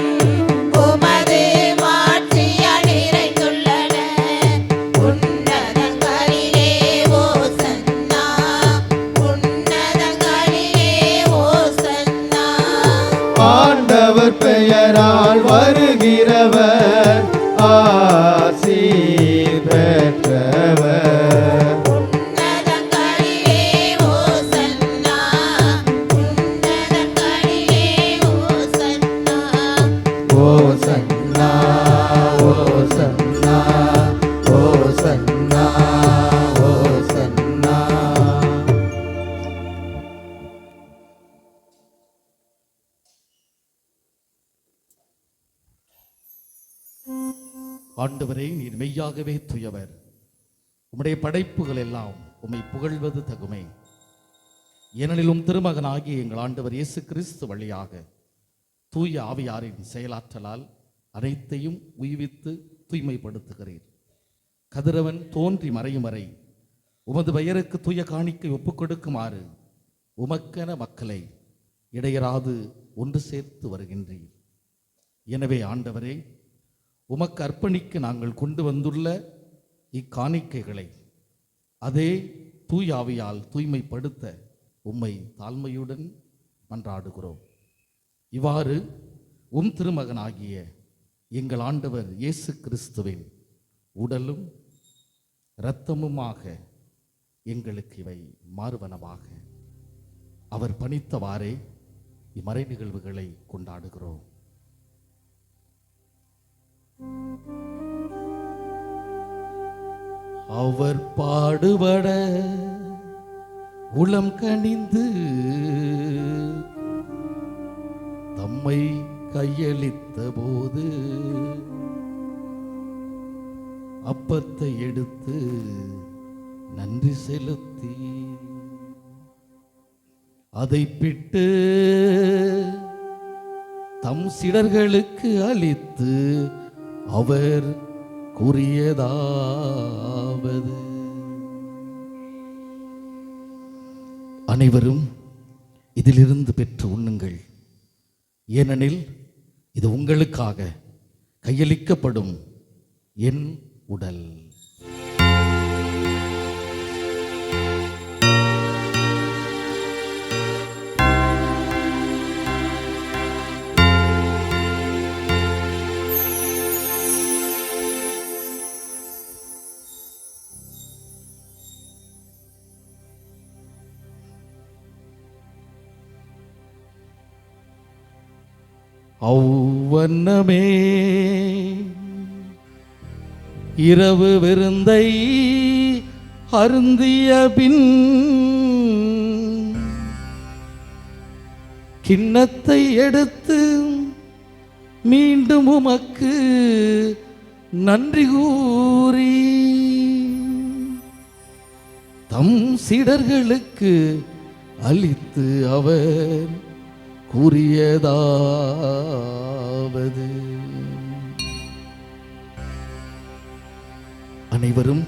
[SPEAKER 8] உமது மாட்சியால் நிறைந்துள்ளன. உன்னதங்களிலே ஓசன்னா, உன்னதங்களிலே ஓசன்னா.
[SPEAKER 2] ஆண்டவர் பெயரால் வருகிறவர் ஆசீர் பெற்றவர்.
[SPEAKER 8] உன்னதங்களிலே ஓசன்னா, உன்னதங்களிலே ஓசன்னா.
[SPEAKER 2] ஓசன்னா ஓசன்னா ஓசன்னா ஓசன்னா.
[SPEAKER 3] ஆண்டவரே, நீர் மெய்யாகவே தூயவர். உம்முடைய படைப்புகள் எல்லாம் உம்மை புகழ்வது தகுமே. ஏனெனிலும் திருமகனாகிய எங்கள் ஆண்டவர் இயேசு கிறிஸ்து வழியாக தூய ஆவியாரின் செயலாற்றலால் அனைத்தையும் உய்வித்து தூய்மைப்படுத்துகிறீர். கதிரவன் தோன்றி மறையும் வரை உமது பெயருக்கு தூய காணிக்கை ஒப்புக் கொடுக்குமாறு உமக்கென மக்களை இடையராது ஒன்று சேர்த்து வருகின்றீர். எனவே ஆண்டவரே, உமக்கு அர்ப்பணிக்க நாங்கள் கொண்டு வந்துள்ள இக்காணிக்கைகளை அதே தூயாவியால் தூய்மைப்படுத்த உம்மை தாழ்மையுடன் மன்றாடுகிறோம். இவ்வாறு திருமகனாகிய எங்கள் ஆண்டவர் இயேசு கிறிஸ்துவின் உடலும் இரத்தமுமாக எங்களுக்கு இவை மாறுவனவாக அவர் பணித்தவாறே இம்மறை நிகழ்வுகளை கொண்டாடுகிறோம். அவர் பாடுபட உளம் கனிந்து தம்மை கையளித்த போது அப்பத்தை எடுத்து நன்றி செலுத்தி அதை பிட்டு தம் சீடர்களுக்கு அளித்து அவர் கூறியதாவது: அனைவரும் இதிலிருந்து பெற்று உண்ணுங்கள், ஏனெனில் இது உங்களுக்காக கையளிக்கப்படும் என் உடல். அவ்வண்ணமே இரவு விருந்தை அருந்திய பின் கிண்ணத்தை எடுத்து மீண்டும் உமக்கு நன்றி கூறி தம் சீடர்களுக்கு அளித்து அவர் கூறியதாவது, அனைவரும்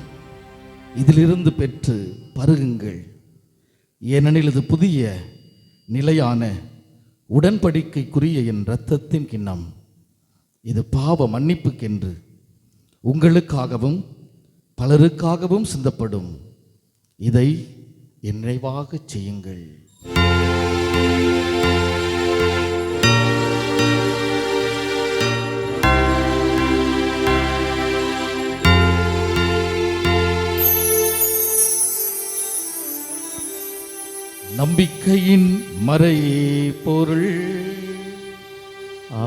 [SPEAKER 3] இதிலிருந்து பெற்று பருகுங்கள், ஏனெனில் இது புதிய நிலையான உடன்படிக்கைக்குரிய என் இரத்தத்தின் கிண்ணம். இது பாவ மன்னிப்புக்கென்று உங்களுக்காகவும் பலருக்காகவும் சிந்தப்படும். இதை என் நினைவாகச் செய்யுங்கள். நம்பிக்கையின் மறை பொருள்.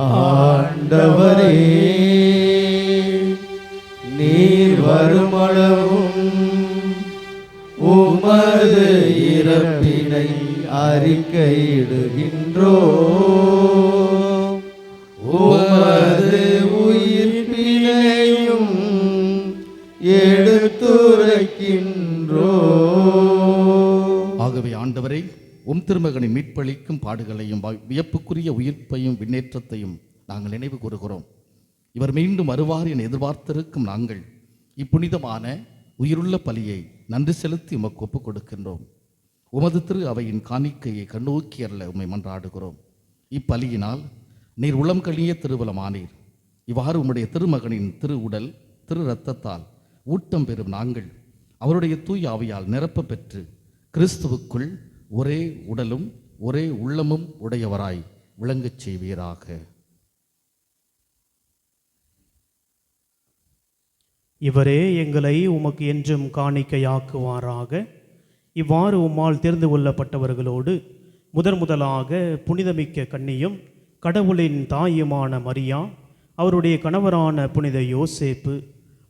[SPEAKER 2] ஆண்டவரே, நீர் வருமளவும் உமது இறப்பினை அறிக்கையிடுகின்றோம், உமது உயிர்ப்பினையும் எடுத்துரைக்கின்றோம்.
[SPEAKER 3] ஆகவே ஆண்டவரை, உம் திருமகனின் மீட்பளிக்கும் பாடுகளையும் வியப்புக்குரிய உயிர்ப்பையும் விண்ணேற்றத்தையும் நாங்கள் நினைவு கூறுகிறோம். இவர் மீண்டும் வருவார் என எதிர்பார்த்திருக்கும் நாங்கள் இப்புனிதமான உயிருள்ள பலியை நன்றி செலுத்தி உமக்கு ஒப்புக் கொடுக்கின்றோம். உமது திரு அவையின் காணிக்கையை கண்ணோக்கி அருள உம்மை மன்றாடுகிறோம். இப்பலியினால் நீர் உளம் கழிய திருவலமானீர். இவ்வாறு உம்முடைய திருமகனின் திரு உடல் திரு இரத்தத்தால் ஊட்டம் பெறும் நாங்கள் அவருடைய தூய ஆவியால் நிரப்ப பெற்று கிறிஸ்துவுக்குள் ஒரே உடலும் ஒரே உள்ளமும் உடையவராய் விளங்கச் செய்வீராக.
[SPEAKER 9] இவரே எங்களை உமக்கு என்றும் காணிக்கையாக்குவாராக. இவ்வாறு உம்மால் தேர்ந்து கொள்ளப்பட்டவர்களோடு முதலாக புனிதமிக்க கன்னியும் கடவுளின் தாயுமான மரியா, அவருடைய கணவரான புனித யோசேப்பு,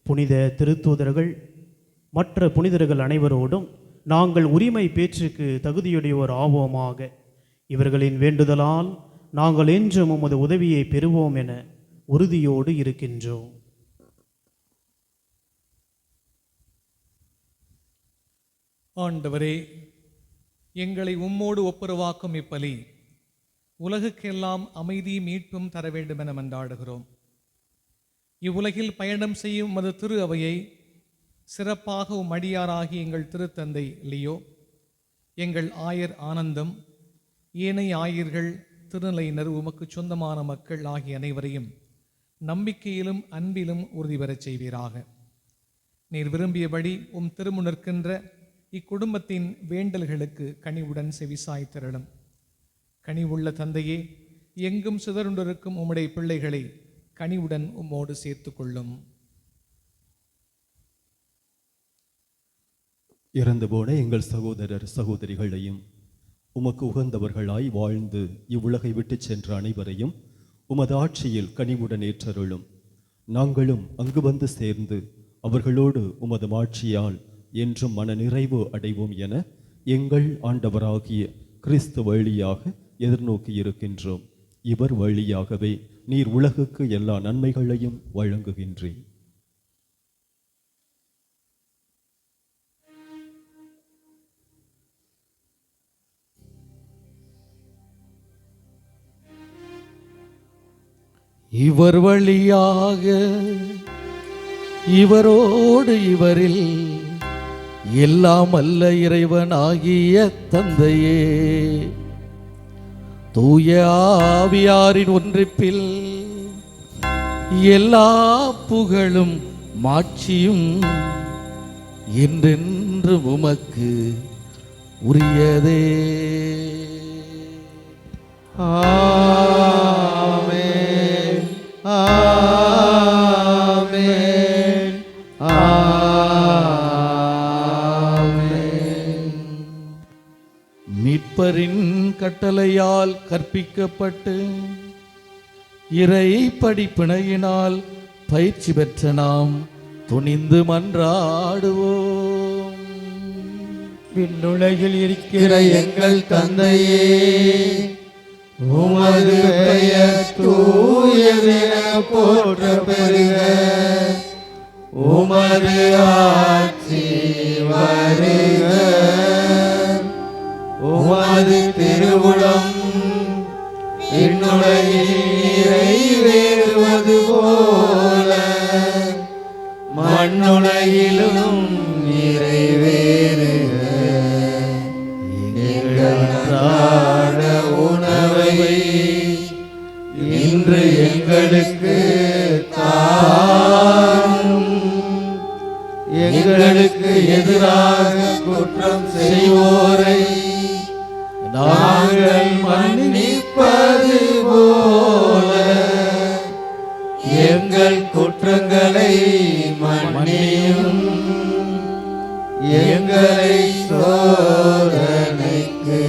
[SPEAKER 9] புனித திருத்தூதர்கள், மற்ற புனிதர்கள் அனைவரோடும் நாங்கள் உரிமை பேச்சுக்கு தகுதியுடையோர் ஆவோமாக. இவர்களின் வேண்டுதலால் நாங்கள் என்றும் உமது உதவியை பெறுவோம் என உறுதியோடு இருக்கின்றோம்.
[SPEAKER 10] ஆண்டவரே, எங்களை உம்மோடு ஒப்புரவாக்கும் இப்பலி உலகுக்கெல்லாம் அமைதி மீட்பும் தர வேண்டும் என மன்றாடுகிறோம். இவ்வுலகில் பயணம் செய்யும் உமது திரு அவையை சிறப்பாக அடியாராகி எங்கள் திருத்தந்தை லியோ, எங்கள் ஆயர் ஆனந்தம், ஏனைய ஆயர்கள், திருநிலையினர், உமக்கு சொந்தமான மக்கள் ஆகிய அனைவரையும் நம்பிக்கையிலும் அன்பிலும் உறுதி பெறச் செய்வீராக. நீர் விரும்பியபடி உம் திருமுன்னிற்கின்ற இக்குடும்பத்தின் வேண்டல்களுக்கு கனிவுடன் செவிசாய்த்திரளும். கனிவுள்ள தந்தையே, எங்கும் சிதறுண்டிருக்கும் உம்முடைய பிள்ளைகளை கனிவுடன் உம்மோடு சேர்த்து கொள்ளும்.
[SPEAKER 11] இறந்து போன எங்கள் சகோதரர் சகோதரிகளையும் உமக்கு உகந்தவர்களாய் வாழ்ந்து இவ்வுலகை விட்டு சென்ற அனைவரையும் உமது ஆட்சியில் கனிவுடன் ஏற்றருளும். நாங்களும் அங்கு வந்து சேர்ந்து அவர்களோடு உமது ஆட்சியால் என்றும் மன நிறைவு அடைவோம் என எங்கள் ஆண்டவராகிய கிறிஸ்து வழியாக எதிர்நோக்கி இருக்கின்றோம். இவர் வழியாகவே நீர் உலகுக்கு எல்லா நன்மைகளையும் வழங்குகின்றீர்.
[SPEAKER 3] இவர் வழியாக இவரோடு இவரில் எல்லாம் அல்ல இறைவனாகிய தந்தையே, தூய ஆவியாரின் ஒன்றிப்பில் எல்லா புகழும் மாட்சியும் என்றென்று உமக்கு உரியதே.
[SPEAKER 2] ஆமென் ஆமென் ஆமென்.
[SPEAKER 3] மீட்பரின் கட்டளையால் கற்பிக்கப்பட்டு இறை படிப்பினையினால் பயிற்சி பெற்ற நாம் துணிந்து மன்றாடுவோம்.
[SPEAKER 2] விண்ணுலகில் இருக்கிற எங்கள் தந்தையே, உமது பெயர் தூயதென போற்ற பெறுக. உமது ஆட்சி வருக. உமது திருவுளம் விண்ணுலகில் நிறைவேறுவது போல மண்ணுலகிலும் நிறைவேறுக. எங்கள் அன்றாட உணவை இன்று எங்களுக்கு தாரும். எங்களுக்கு எதிராக குற்றம் செய்வோரை நாங்கள் மன்னிப்பது போல எங்கள் குற்றங்களை மன்னியும். எங்களை சோதனைக்கு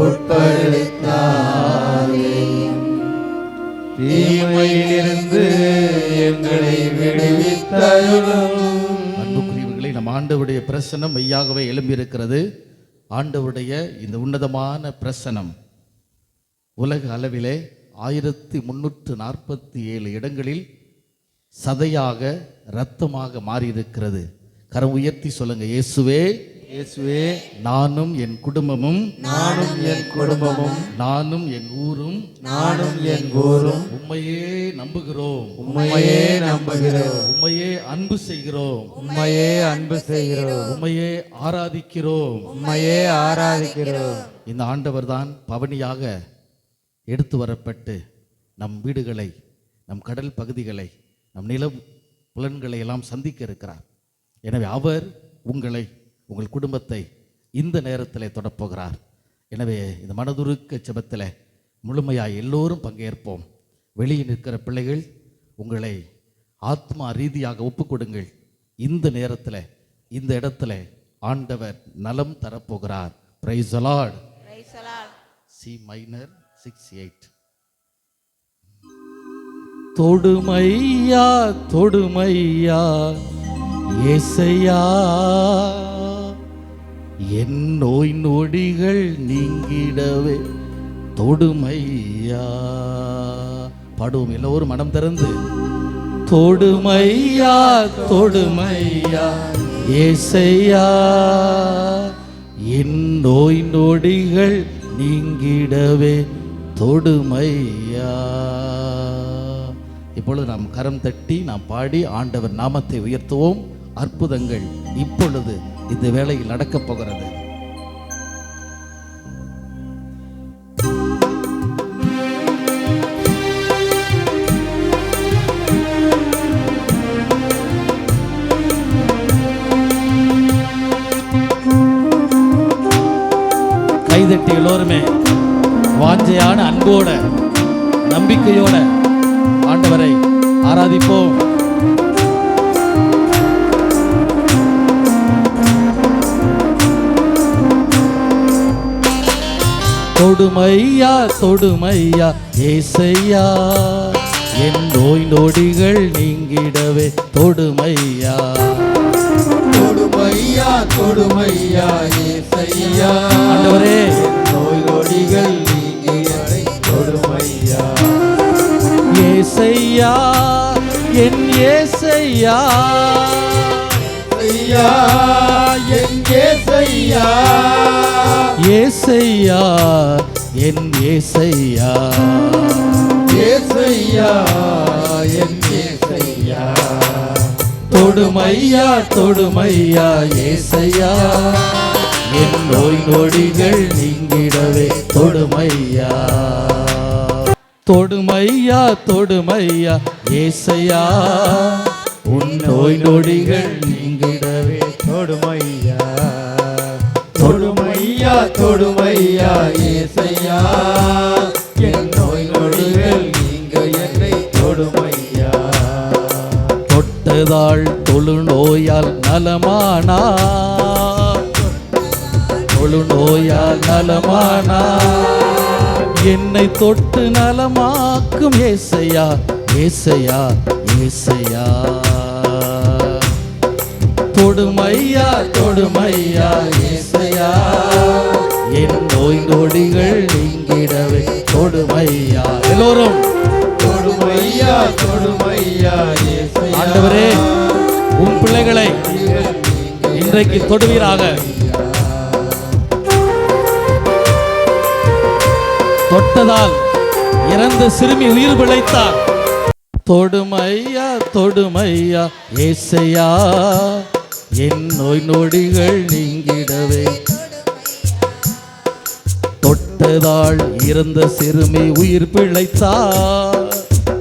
[SPEAKER 2] உட்படுத்தாதேயும், தீமையிலிருந்து எங்களை விடுவித்தருளும்.
[SPEAKER 3] அன்புக்குரியவர்களே, நம் ஆண்டவருடைய பிரசனம் மெய்யாகவே எழும்பியிருக்கிறது. ஆண்டவருடைய இந்த உன்னதமான பிரசனம் உலக அளவிலே 1347 இடங்களில் சதையாக இரத்தமாக மாறியிருக்கிறது. கரம் உயர்த்தி சொல்லுங்க, இயேசுவே
[SPEAKER 2] இயேசுவே,
[SPEAKER 3] நானும் என் குடும்பமும்
[SPEAKER 2] நானும் என் குடும்பமும்
[SPEAKER 3] நானும் என் ஊரும்
[SPEAKER 2] நானும் என் ஊரும்
[SPEAKER 3] உம்மையே நம்புகிறோம்,
[SPEAKER 2] உம்மையே நம்புகிறோம்,
[SPEAKER 3] உம்மையே அன்பு செய்கிறோம்,
[SPEAKER 2] உம்மையே அன்பு செய்கிறோம்,
[SPEAKER 3] உம்மையே ஆராதிக்கிறோம்,
[SPEAKER 2] உம்மையே ஆராதிக்கிறோம்.
[SPEAKER 3] இந்த ஆண்டவர் தான் பவனியாக எடுத்து வரப்பட்டு நம் வீடுகளை, நம் கடல் பகுதிகளை, நம் நில புலன்களை எல்லாம் சந்திக்க இருக்கிறார். எனவே அவர் உங்களை, உங்கள் குடும்பத்தை இந்த நேரத்தில் தொடப்போகிறார். எனவே இந்த மனதுருக்க ஜெபத்தில் முழுமையாக எல்லோரும் பங்கேற்போம். வெளியே நிற்கிற பிள்ளைகள் உங்களை ஆத்மா ரீதியாக ஒப்பு கொடுங்கள். இந்த நேரத்தில் இந்த இடத்துல ஆண்டவர் நலம் தரப்போகிறார். Praise the Lord. C minor 6-8. தொடுமையா தொடுமையா ஏசையா, என் நோய் நொடிகள் நீங்கிடவே தொடுமையா. பாடுவோம் எல்லோரும் மனம் திறந்து. தொடுமையா தொடுமையா ஏசையா, என் நோய் நொடிகள் நீங்கிடவே தொடுமையா. இப்பொழுது நாம் கரம் தட்டி நாம் பாடி ஆண்டவர் நாமத்தை உயர்த்துவோம். அற்புதங்கள் இப்பொழுது இந்த வேளையில் நடக்கப் போகிறது. கைதட்டி எல்லோருமே வாஞ்சையான அன்போட நம்பிக்கையோட ஆண்டவரை ஆராதிப்போம். தொடுமையா தொடுமையா ஏசையா, என் நோய் நொடிகள் நீங்கிடவே தொடுமையா.
[SPEAKER 2] தொடுமையா தொடுமையா ஏசையா,
[SPEAKER 3] ஆண்டவரே
[SPEAKER 2] நோய் நொடிகள் நீங்கிடவே தொடுமையா.
[SPEAKER 3] ஏசையா என் ஏசையா,
[SPEAKER 2] ஐயா என் ஏசையா,
[SPEAKER 3] ஏசையா என் ஏசையா,
[SPEAKER 2] ஏசையா என் ஏசையா.
[SPEAKER 3] தொடுமையா தொடுமையா ஏசையா, என் நோய் நொடிகள் நீங்கிடவே தொடுமையா. தொடுமையா தொடுமையா ஏசையா, நோய் நொடிகள் நீங்கிடவே
[SPEAKER 2] தொடுமையா தொடுமையா தொடுமையா ஏசையா என் நோய் நொடிகள் நீங்க என்னை தொடுமையா
[SPEAKER 3] தொட்டதாள் தொழுநோயால் நலமானா தொழுநோயால் நலமானா என்னை தொட்டு நலமாக்கும் ஏசையா ஏசையா ஏசையா தொடுமையா தொடுமையா ஏசையா என் நோய் நொடிகள் நீங்கிடவே தொடுமையா எல்லோரும்
[SPEAKER 2] தொடுமையா தொடுமையா ஏசையா
[SPEAKER 3] ஆண்டவரே உன் பிள்ளைகளை இன்றைக்கு தொடுவீராக தொட்டதால் இறந்த சிறுமி உயிர் பிழைத்தார் தொடுமையா தொடுமையா ஏசையா என் நோய் நொடிகள் நீங்கிடவே தொட்டதால் இறந்த சிறுமி உயிர் பிழைத்தார்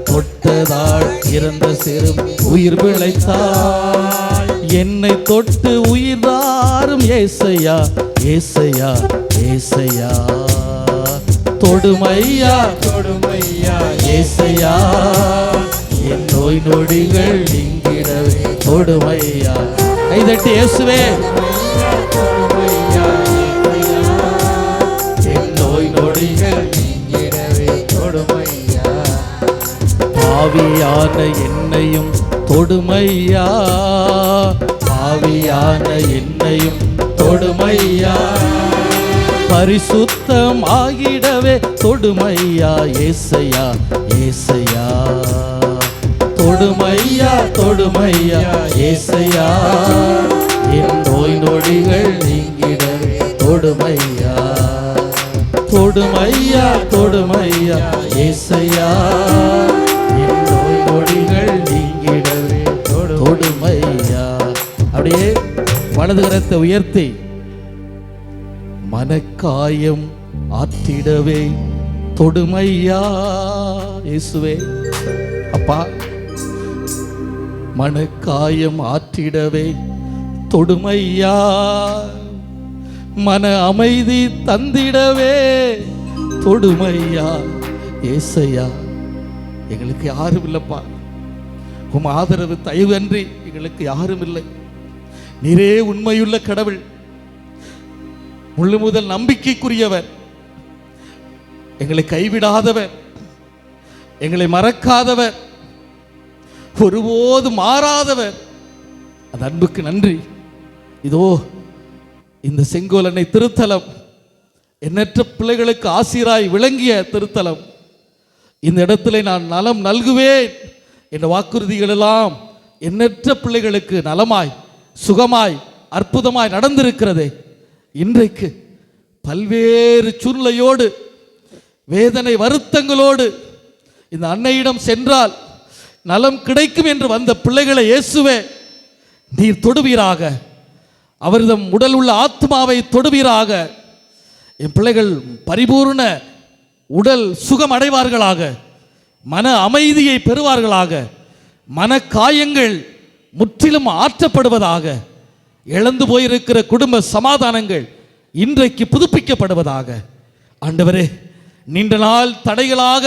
[SPEAKER 3] தொட்டதால் இறந்த சிறுமி உயிர் பிழைத்தார் என்னை தொட்டு உயிர் தாரும் ஏசையா ஏசையா ஏசையா தொடுமையா
[SPEAKER 2] தொடுமையா
[SPEAKER 3] ஏசையா என் நோய் நொடிகள் நீங்கிடவே தொடுமையா கைதட்டி இயேசுவே
[SPEAKER 2] தொடுமையா
[SPEAKER 3] என் நோய் நொடிகள்
[SPEAKER 2] நீங்கிடவே தொடுமையா
[SPEAKER 3] பாவியான என்னையும் தொடுமையா பாவியான என்னையும் தொடுமையா பரிசுத்தம் ஆகிடவே தொடுமையா ஏசையா ஏசையா தொடுமையா தொடுமையா ஏசையா என் நோய் நொடிகள் நீங்கிடவே தொடுமையா தொடுமையா தொடுமையா ஏசையா என் நோய் நொடிகள் நீங்கிடவே தொடுமையா அப்படியே வலது கரத்தை உயர்த்தி மனக்காயம் ஆற்றிடவே தொடுமையா இயேசுவே அப்பா மனக்காயம் ஆற்றிடவே தொடுமையா மன அமைதி தந்திடவே தொடுமையா ஏசையா எங்களுக்கு யாரும் இல்லப்பா உம் ஆதரவு தயவு அன்றி எங்களுக்கு யாரும் இல்லை நீரே உண்மையுள்ள கடவுள் முழு முதல் நம்பிக்கைக்குரியவர் எங்களை கைவிடாதவர் எங்களை மறக்காதவர் ஒருபோது மாறாதவர் அந்த அன்புக்கு நன்றி இதோ இந்த செங்கோலனை திருத்தலம் எண்ணற்ற பிள்ளைகளுக்கு ஆசிராய் விளங்கிய திருத்தலம் இந்த இடத்துல நான் நலம் நல்குவேன் என்ற வாக்குறுதிகள் எல்லாம் எண்ணற்ற பிள்ளைகளுக்கு நலமாய் சுகமாய் அற்புதமாய் நடந்திருக்கிறதே இன்றைக்கு பல்வேறு சூழ்நிலையோடு வேதனை வருத்தங்களோடு இந்த அன்னையிடம் சென்றால் நலம் கிடைக்கும் என்று வந்த பிள்ளைகளை இயேசுவே நீர் தொடுவீராக அவர்தம் உடல் உள்ள ஆத்மாவை தொடுவீராக என் பிள்ளைகள் பரிபூர்ண உடல் சுகம் அடைவார்களாக மன அமைதியை பெறுவார்களாக மன காயங்கள் முற்றிலும் ஆற்றப்படுவதாக இழந்து போயிருக்கிற குடும்ப சமாதானங்கள் இன்றைக்கு புதுப்பிக்கப்படுவதாக ஆண்டவரே நீண்ட நாள் தடைகளாக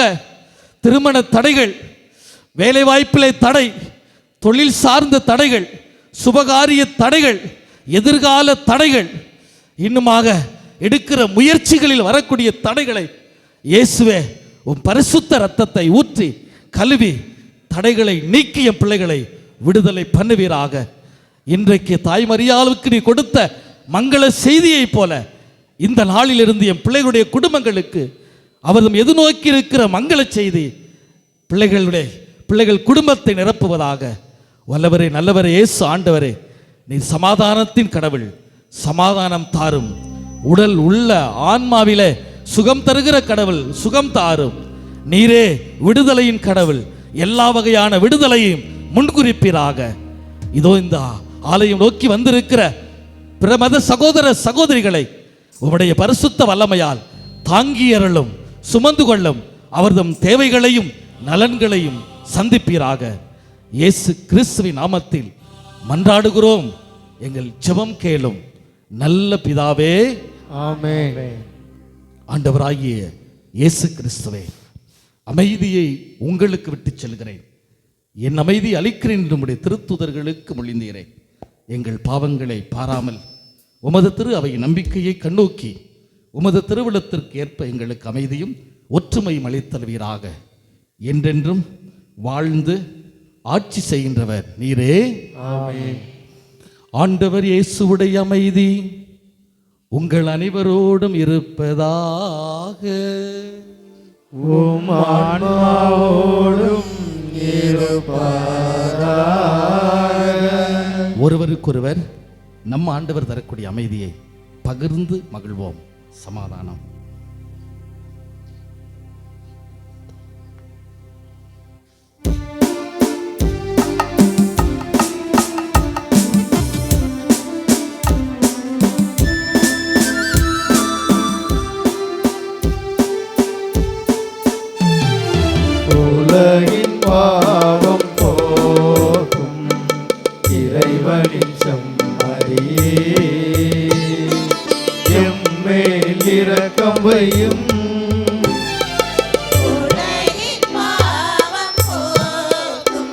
[SPEAKER 3] திருமண தடைகள் வேலைவாய்ப்பிலே தடை தொழில் சார்ந்த தடைகள் சுபகாரிய தடைகள் எதிர்கால தடைகள் இன்னுமாக எடுக்கிற முயற்சிகளில் வரக்கூடிய தடைகளை இயேசுவே உன் பரிசுத்த இரத்தத்தை ஊற்றி கழுவி தடைகளை நீக்கிய பிள்ளைகளை விடுதலை பண்ணுவீராக இன்றைக்கு தாய் மரியாளுக்கு நீ கொடுத்த மங்கள செய்தியைப் போல இந்த நாளிலிருந்து என் பிள்ளைகளுடைய குடும்பங்களுக்கு அவர்தம் எதிர்நோக்கி இருக்கிற மங்கள செய்தி பிள்ளைகள் குடும்பத்தை நிரப்புவதாக வல்லவரே நல்லவரே இயேசு ஆண்டவரே நீ சமாதானத்தின் கடவுள் சமாதானம் தாரும் உடல் உள்ள ஆன்மாவிலே சுகம் தருகிற கடவுள் சுகம் தாரும் நீரே விடுதலையின் கடவுள் எல்லா வகையான விடுதலையும் முன்குறிப்பீராக இதோ இந்த ஆலயம் நோக்கி வந்திருக்கிற பிரமத சகோதர சகோதரிகளை உம்முடைய பரிசுத்த வல்லமையால் தாங்கியறலும் சுமந்து கொள்ளும் அவர்தம் தேவைகளையும் நலன்களையும் சந்திப்பீராக இயேசு கிறிஸ்துவின் நாமத்தில் மன்றாடுகிறோம். எங்கள் ஜெபம் கேளும் நல்ல பிதாவே.
[SPEAKER 2] ஆமென்.
[SPEAKER 3] ஆண்டவராகிய இயேசு கிறிஸ்துவே, அமைதியை உங்களுக்கு விட்டு செல்கிறேன், என் அமைதி அளிக்கிறேன் என்று உம்முடைய திருத்தூதர்களுக்கு மொழிந்தீரே. எங்கள் பாவங்களை பாராமல் உமது திரு அவை நம்பிக்கையை கண்ணோக்கி உமது திருவிழத்திற்கு ஏற்ப எங்களுக்கு அமைதியும் ஒற்றுமையும் அளித்தல்வீராக. என்றென்றும் வாழ்ந்து ஆட்சி செய்கின்றவர் நீரே.
[SPEAKER 2] ஆமென்.
[SPEAKER 3] ஆண்டவர் இயேசுவுடைய அமைதி உங்கள் அனைவரோடும் இருப்பதாக.
[SPEAKER 2] உம் ஆன்மாவோடும் இருப்பதாக.
[SPEAKER 3] ஒருவருக்கொருவர் நம்ம ஆண்டவர் தரக்கூடிய அமைதியை பகிர்ந்து மகிழ்வோம். சமாதானம்.
[SPEAKER 2] உலகின் பாவம் போக்கும் இறைவனின் செம்மறியே, எம்மேல் இரக்கம் வையும்.
[SPEAKER 8] உலகின் பாவம் போக்கும்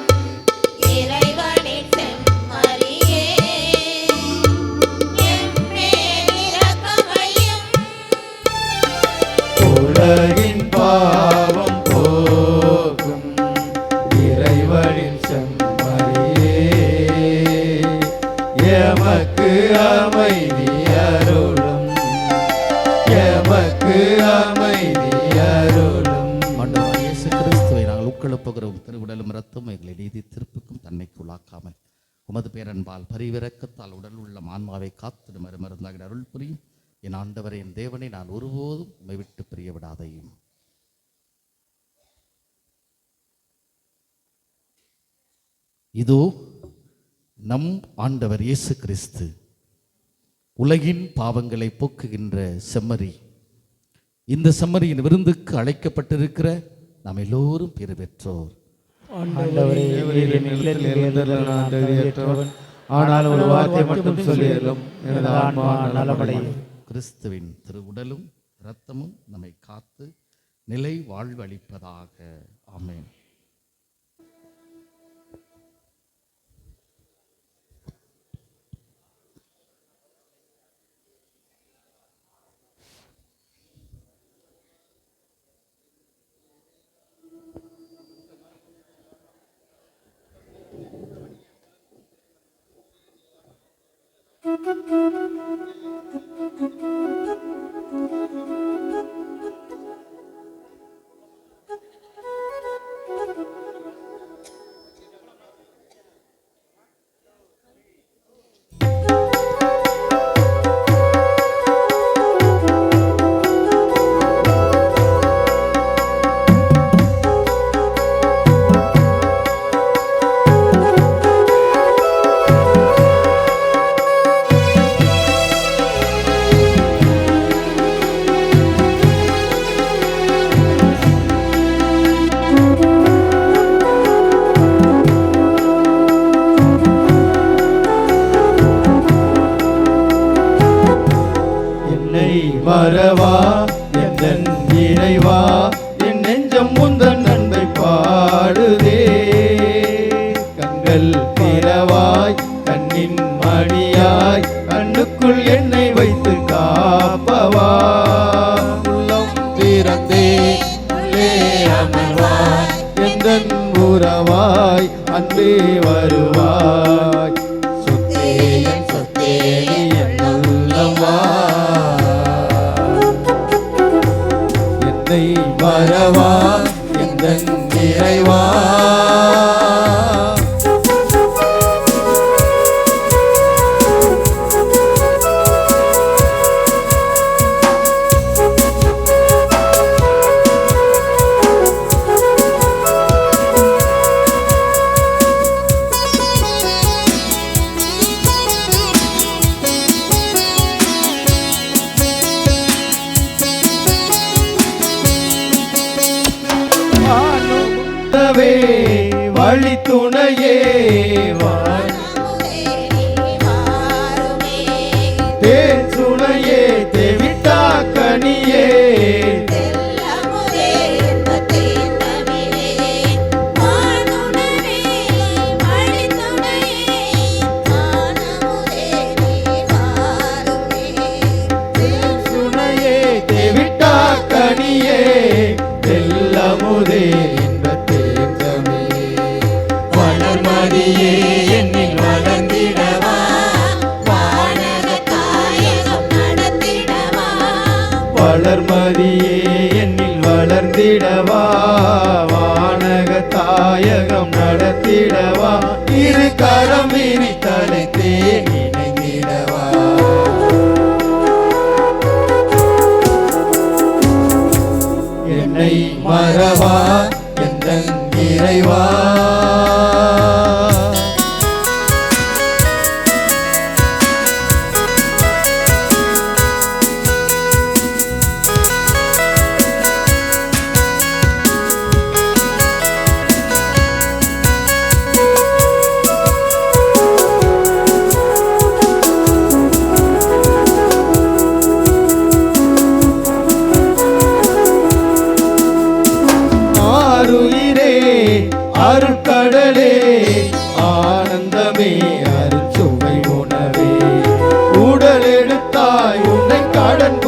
[SPEAKER 8] இறைவனின் செம்மறியே, எம்மேல் இரக்கம் வையும்.
[SPEAKER 2] உலகின் பாவம் போக்கும் இறைவனின் செம்மறியே, எமக்கு அமைதி அருளும், எமக்கு அமைதி அருளும்.
[SPEAKER 3] ஆண்டவராகிய இயேசு கிறிஸ்துவை நாங்கள் உட்கொள்ளப்போகிறோம். திருவுடலும் இரத்தம் எங்களை நீதி திருப்புக்கும் தன்னைக்குள்ளாக்காமல் உமது பேரன்பால் பரிவிரக்கத்தால் உடல் உள்ள ஆன்மாவை காத்திடும் மருந்தாக அருள் புரியும். என் ஆண்டவரை, என் தேவனை நான் ஒருபோதும் உம்மை விட்டு பிரிய விடாதையும். இதோ நம் ஆண்டவர் இயேசு கிறிஸ்து, உலகின் பாவங்களை போக்குகின்ற செம்மறி. இந்த செம்மறியின் விருந்துக்கு அழைக்கப்பட்டிருக்கிற நாம் எல்லோரும் பேறு பெற்றோர்.
[SPEAKER 2] ஆண்டவரே, நீர் என் இல்லத்தில் எழுந்தருள நான் தகுதியற்றவன். ஆனால் ஒரு வார்த்தை மட்டும் சொல்லியலும் எனது ஆன்மா நலமடையும்.
[SPEAKER 3] கிறிஸ்துவின் திருவுடலும் இரத்தமும் நம்மை காத்து நிலை வாழ்வளிப்பதாக. ஆமென்.
[SPEAKER 2] மறவா எந்தன் இறைவா, என் நெஞ்சம் முந்தன் அன்பை பாடுதே. கண்கள் திறவாய் கண்ணின் மணியாய், கண்ணுக்குள் என்னை வைத்து காப்பவா. உள்ளம் திறந்தே உள்ளே அமர்வாய், எந்தன் உறவாய் அன்பே வருவாய். சொத்தே என் சொத்தே என் உள்ளவா, வரவா எந்தன் இறைவா.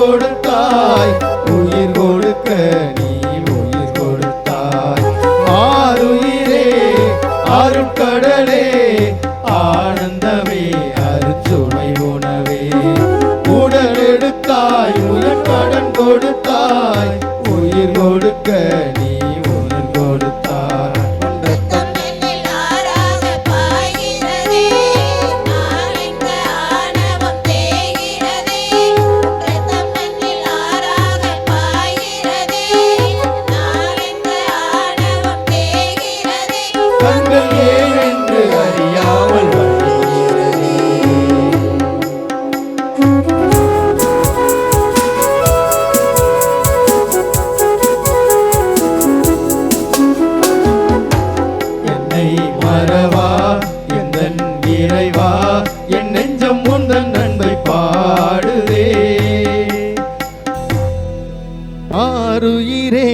[SPEAKER 1] கொடுத்தாய், உயிர் கொடுக்க நீ உயிர் கொடுத்தாய். ஆருயிரே அருட்கடலே ஆனந்தமே அருச்சுவை உணவே, உடல் எடுத்தாய் உயிர் கடன் கொடுத்தாய், உயிர் கொடுக்க நீ உயிர் கொடுத்தாய்.
[SPEAKER 8] ரத்தம் என்னில் ஆறாக பாய்கிறதே, நான் எங்க ஆணவம் தேய்கிறதே. ரத்தம் என்னில் ஆறாக பாய்கிறதே, நான் எங்க ஆணவம் தேய்கிறதே.
[SPEAKER 1] கண்கள் ஏன் என்று அறியாமல் வழிகிறதே. என்னை மறவா எந்தன் இறைவா, என் நெஞ்சம் உந்தன் அன்பை பாடுதே. ஆருயிரே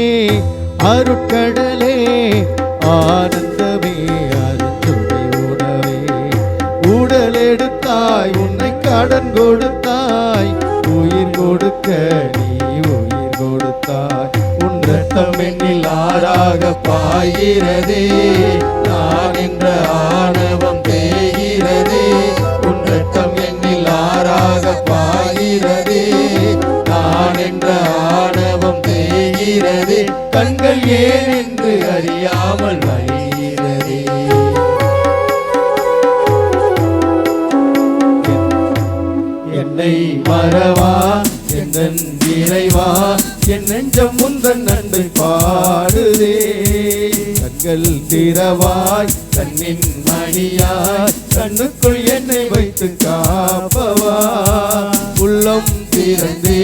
[SPEAKER 1] அருட்கடலே ஆனந்தமே அருச்சுவை உணவே, உடல் எடுத்தாய் உன்னை கடன் கொடுத்தாய், உயிர் கொடுக்க நீ உயிர் கொடுத்தாய். உன் ரத்தம் என்னில் ஆறாக பாய்கிறதே, நான் என்ற ஆணவம் தேய்கிறதே. உன் ரத்தம் என்னில் ஆறாக பாய்கிறதே, நான் என்ற ஆணவம் தேய்கிறதே. கண்கள் ஏன் என்று அறியாமல் வழிகிறதே. என்னை மறவா எந்தன் இறைவா, என் நெஞ்சம் முந்தன் அன்பை பாடுதே. கண்கள் திறவாய் கண்ணின் மணியாய், கண்ணுக்குள் என்னை வைத்து காப்பவா. உள்ளம் திறந்தே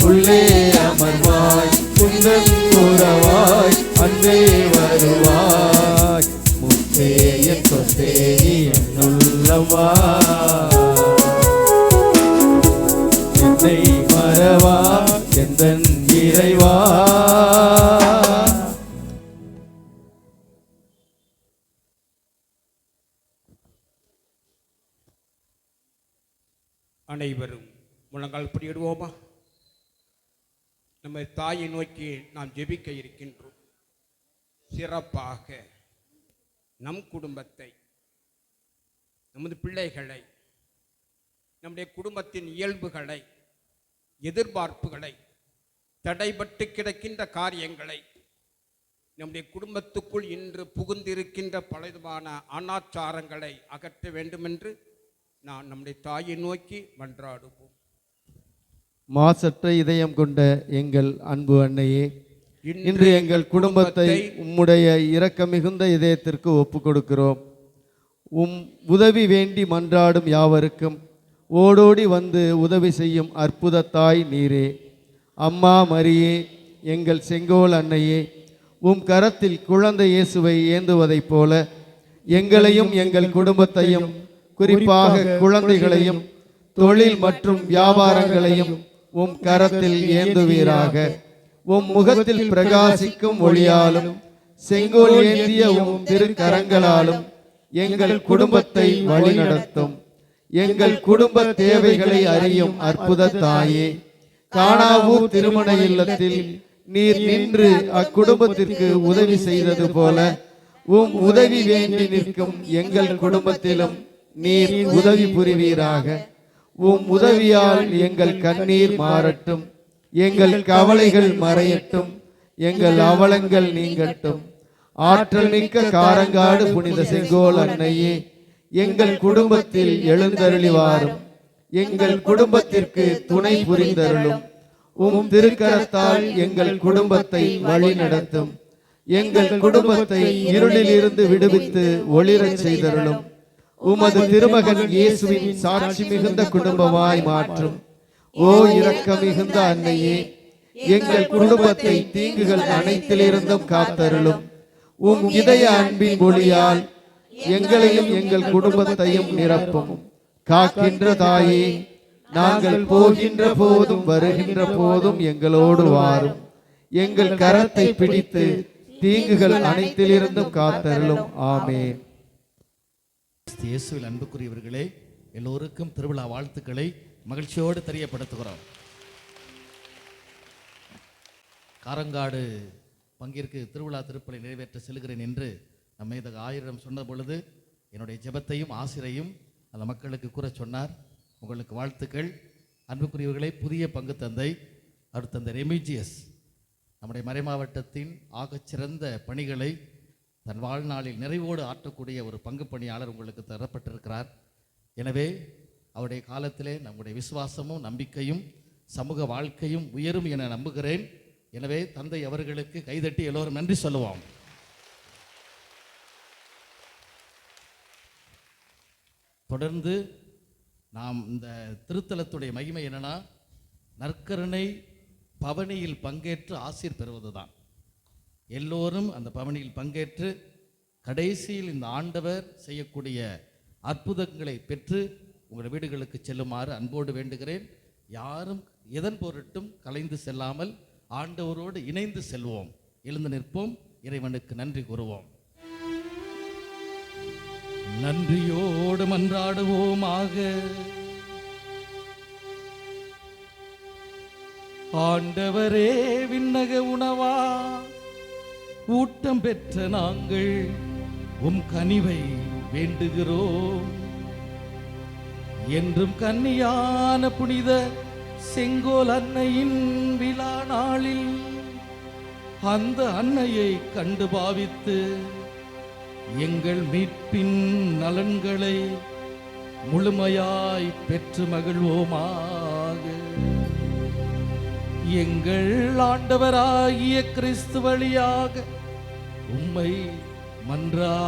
[SPEAKER 1] உள்ளே அமர்வாய், குந்தன் உறவாய் அன்பே வருவாய். முத்தே என் சொத்தே நீ என்னுள்ளவா, என்னை மறவா எந்தன் இறைவா.
[SPEAKER 12] அனைவரும் முழங்கால் படியிடுவோமா? நம்ம தாயை நோக்கி நாம் ஜெபிக்க இருக்கின்றோம். சிறப்பாக நம் குடும்பத்தை, நமது பிள்ளைகளை, நம்முடைய குடும்பத்தின் இயல்புகளை, எதிர்பார்ப்புகளை, தடைபட்டு கிடக்கின்ற காரியங்களை, நம்முடைய குடும்பத்துக்குள் இன்று புகுந்திருக்கின்ற பலவிதமான அனாச்சாரங்களை அகற்ற வேண்டுமென்று நான் நம்முடைய தாயை நோக்கி மன்றாடுவோம்.
[SPEAKER 1] மாசற்ற இதயம் கொண்ட எங்கள் அன்பு அன்னையே, இன்று எங்கள் குடும்பத்தை உம்முடைய இரக்க மிகுந்த இதயத்திற்கு ஒப்பு கொடுக்கிறோம். உம் உதவி வேண்டி மன்றாடும் யாவருக்கும் ஓடோடி வந்து உதவி செய்யும் அற்புத தாய் நீரே. அம்மா மரியே, எங்கள் செங்கோல் அன்னையே, உம் கரத்தில் குழந்தை இயேசுவை ஏந்துவதைப் போல எங்களையும் எங்கள் குடும்பத்தையும், குறிப்பாக குழந்தைகளையும் தொழில் மற்றும் வியாபாரங்களையும் உம் கரத்தில் ஏந்துவீராக. உம் முகத்தில் பிரகாசிக்கும் ஒளியாலும் செங்கோல் ஏந்திய உம் திருக்கரங்களாலும் எங்கள் குடும்பத்தை வழிநடத்தும். எங்கள் குடும்ப தேவைகளை அறியும் அற்புத தாயே, காணாவூர் திருமண இல்லத்தில் நீர் நின்று அக்குடும்பத்திற்கு உதவி செய்தது போல உம் உதவி வேண்டி நிற்கும் எங்கள் குடும்பத்திலும் நீர் உதவி புரிவீராக. உம் உதவியால் எங்கள் கண்ணீர் மாறட்டும், எங்கள் கவலைகள் மறையட்டும், எங்கள் அவலங்கள் நீங்கட்டும். ஆற்றல் மிக்க காரங்காடு புனித செங்கோல் அன்னையே, எங்கள் குடும்பத்தில் எழுந்தருளி வாரும். எங்கள் குடும்பத்திற்கு துணை புரிந்தருளும். உம் திருக்கரத்தால் எங்கள் குடும்பத்தை வழி நடத்தும். எங்கள் குடும்பத்தை இருளில் இருந்து விடுவித்து ஒளிரச் செய்தருளும். உமது திருமகன் இயேசுவின் சாட்சி மிகுந்த குடும்பமாய் மாற்றும். ஓ இரக்க மிகுந்த அன்னையே, எங்கள் குடும்பத்தை தீங்குகள் அனைத்திலிருந்தும் காத்தருளும். உம் இதய அன்பின் ஒளியால் எங்களையும் எங்கள் குடும்பத்தையும் நிரப்பும். காக்கின்ற தாயே, நாங்கள் போகின்ற போதும் வருகின்ற போதும் எங்களோடு வாரும். எங்கள் கரத்தை பிடித்து தீங்குகள் அனைத்திலிருந்தும் காத்தருளும். ஆமென்.
[SPEAKER 3] இயேசுவில் அன்புக்குரியவர்களே, எல்லோருக்கும் திருவிழா வாழ்த்துக்களை மகிழ்ச்சியோடு தெரியப்படுத்துகிறோம். காரங்காடு பங்கிற்கு திருவிழா திருப்பலை நிறைவேற்ற செல்கிறேன் என்று நம்மை இந்த ஆயிரம் சொன்ன பொழுது என்னுடைய ஜெபத்தையும் ஆசிரையும் அந்த மக்களுக்கு கூற சொன்னார். உங்களுக்கு வாழ்த்துக்கள். அன்புக்குரியவர்களை, புதிய பங்கு தந்தை அடுத்தந்த ரெமிஜியஸ் நம்முடைய மறைமாவட்டத்தின் ஆகச்சிறந்த பணிகளை தன் வாழ்நாளில் நிறைவோடு ஆற்றக்கூடிய ஒரு பங்கு பணியாளர் உங்களுக்கு தரப்பட்டிருக்கிறார். எனவே அவருடைய காலத்திலே நம்முடைய விசுவாசமும் நம்பிக்கையும் சமூக வாழ்க்கையும் உயரும் என நம்புகிறேன். எனவே தந்தை அவர்களுக்கு கைதட்டி எல்லோரும் நன்றி சொல்லுவோம். தொடர்ந்து நாம் இந்த திருத்தலத்துடைய மகிமை என்னன்னா, நற்கருணை பவனியில் பங்கேற்று ஆசீர் பெறுவதுதான். எல்லோரும் அந்த பவனியில் பங்கேற்று கடைசியில் இந்த ஆண்டவர் செய்யக்கூடிய அற்புதங்களை பெற்று உங்கள் வீடுகளுக்கு செல்லுமாறு அன்போடு வேண்டுகிறேன். யாரும் எதன் பொருட்டும் கலைந்து செல்லாமல் ஆண்டவரோடு இணைந்து செல்வோம். எழுந்து நிற்போம், இறைவனுக்கு நன்றி கூறுவோம். நன்றியோடு மன்றாடுவோமாக. ஆண்டவரே, விண்ணக உணவா ஊட்டம் பெற்ற நாங்கள் உம் கனிவை வேண்டுகிறோம். என்றும் கன்னியான புனித செங்கோல் அன்னையின் விழா நாளில் அந்த அன்னையை கண்டு பாவித்து எங்கள் மீட்பின் நலன்களை முழுமையாய் பெற்று மகிழ்வோமாக. எங்கள் ஆண்டவராகிய கிறிஸ்து வழியாக உம்மை மன்றாடுகிறோம்.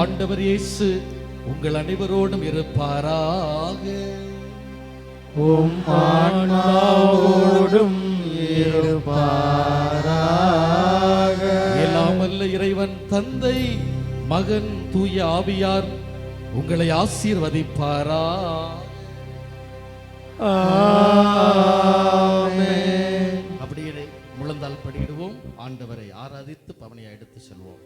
[SPEAKER 3] ஆண்டவர் இயேசு உங்கள் அனைவரோடும் இருப்பாராக.
[SPEAKER 2] உம் ஆன்மாவோடும் இருப்பாராக.
[SPEAKER 3] எல்லாம் வல்ல இறைவன் தந்தை, மகன், தூய ஆவியார் உங்களை ஆசீர்வதிப்பாரா. அப்படியே முழந்தால் படியிடுவோம். ஆண்டவரை ஆராதித்து பவனியை எடுத்து செல்வோம்.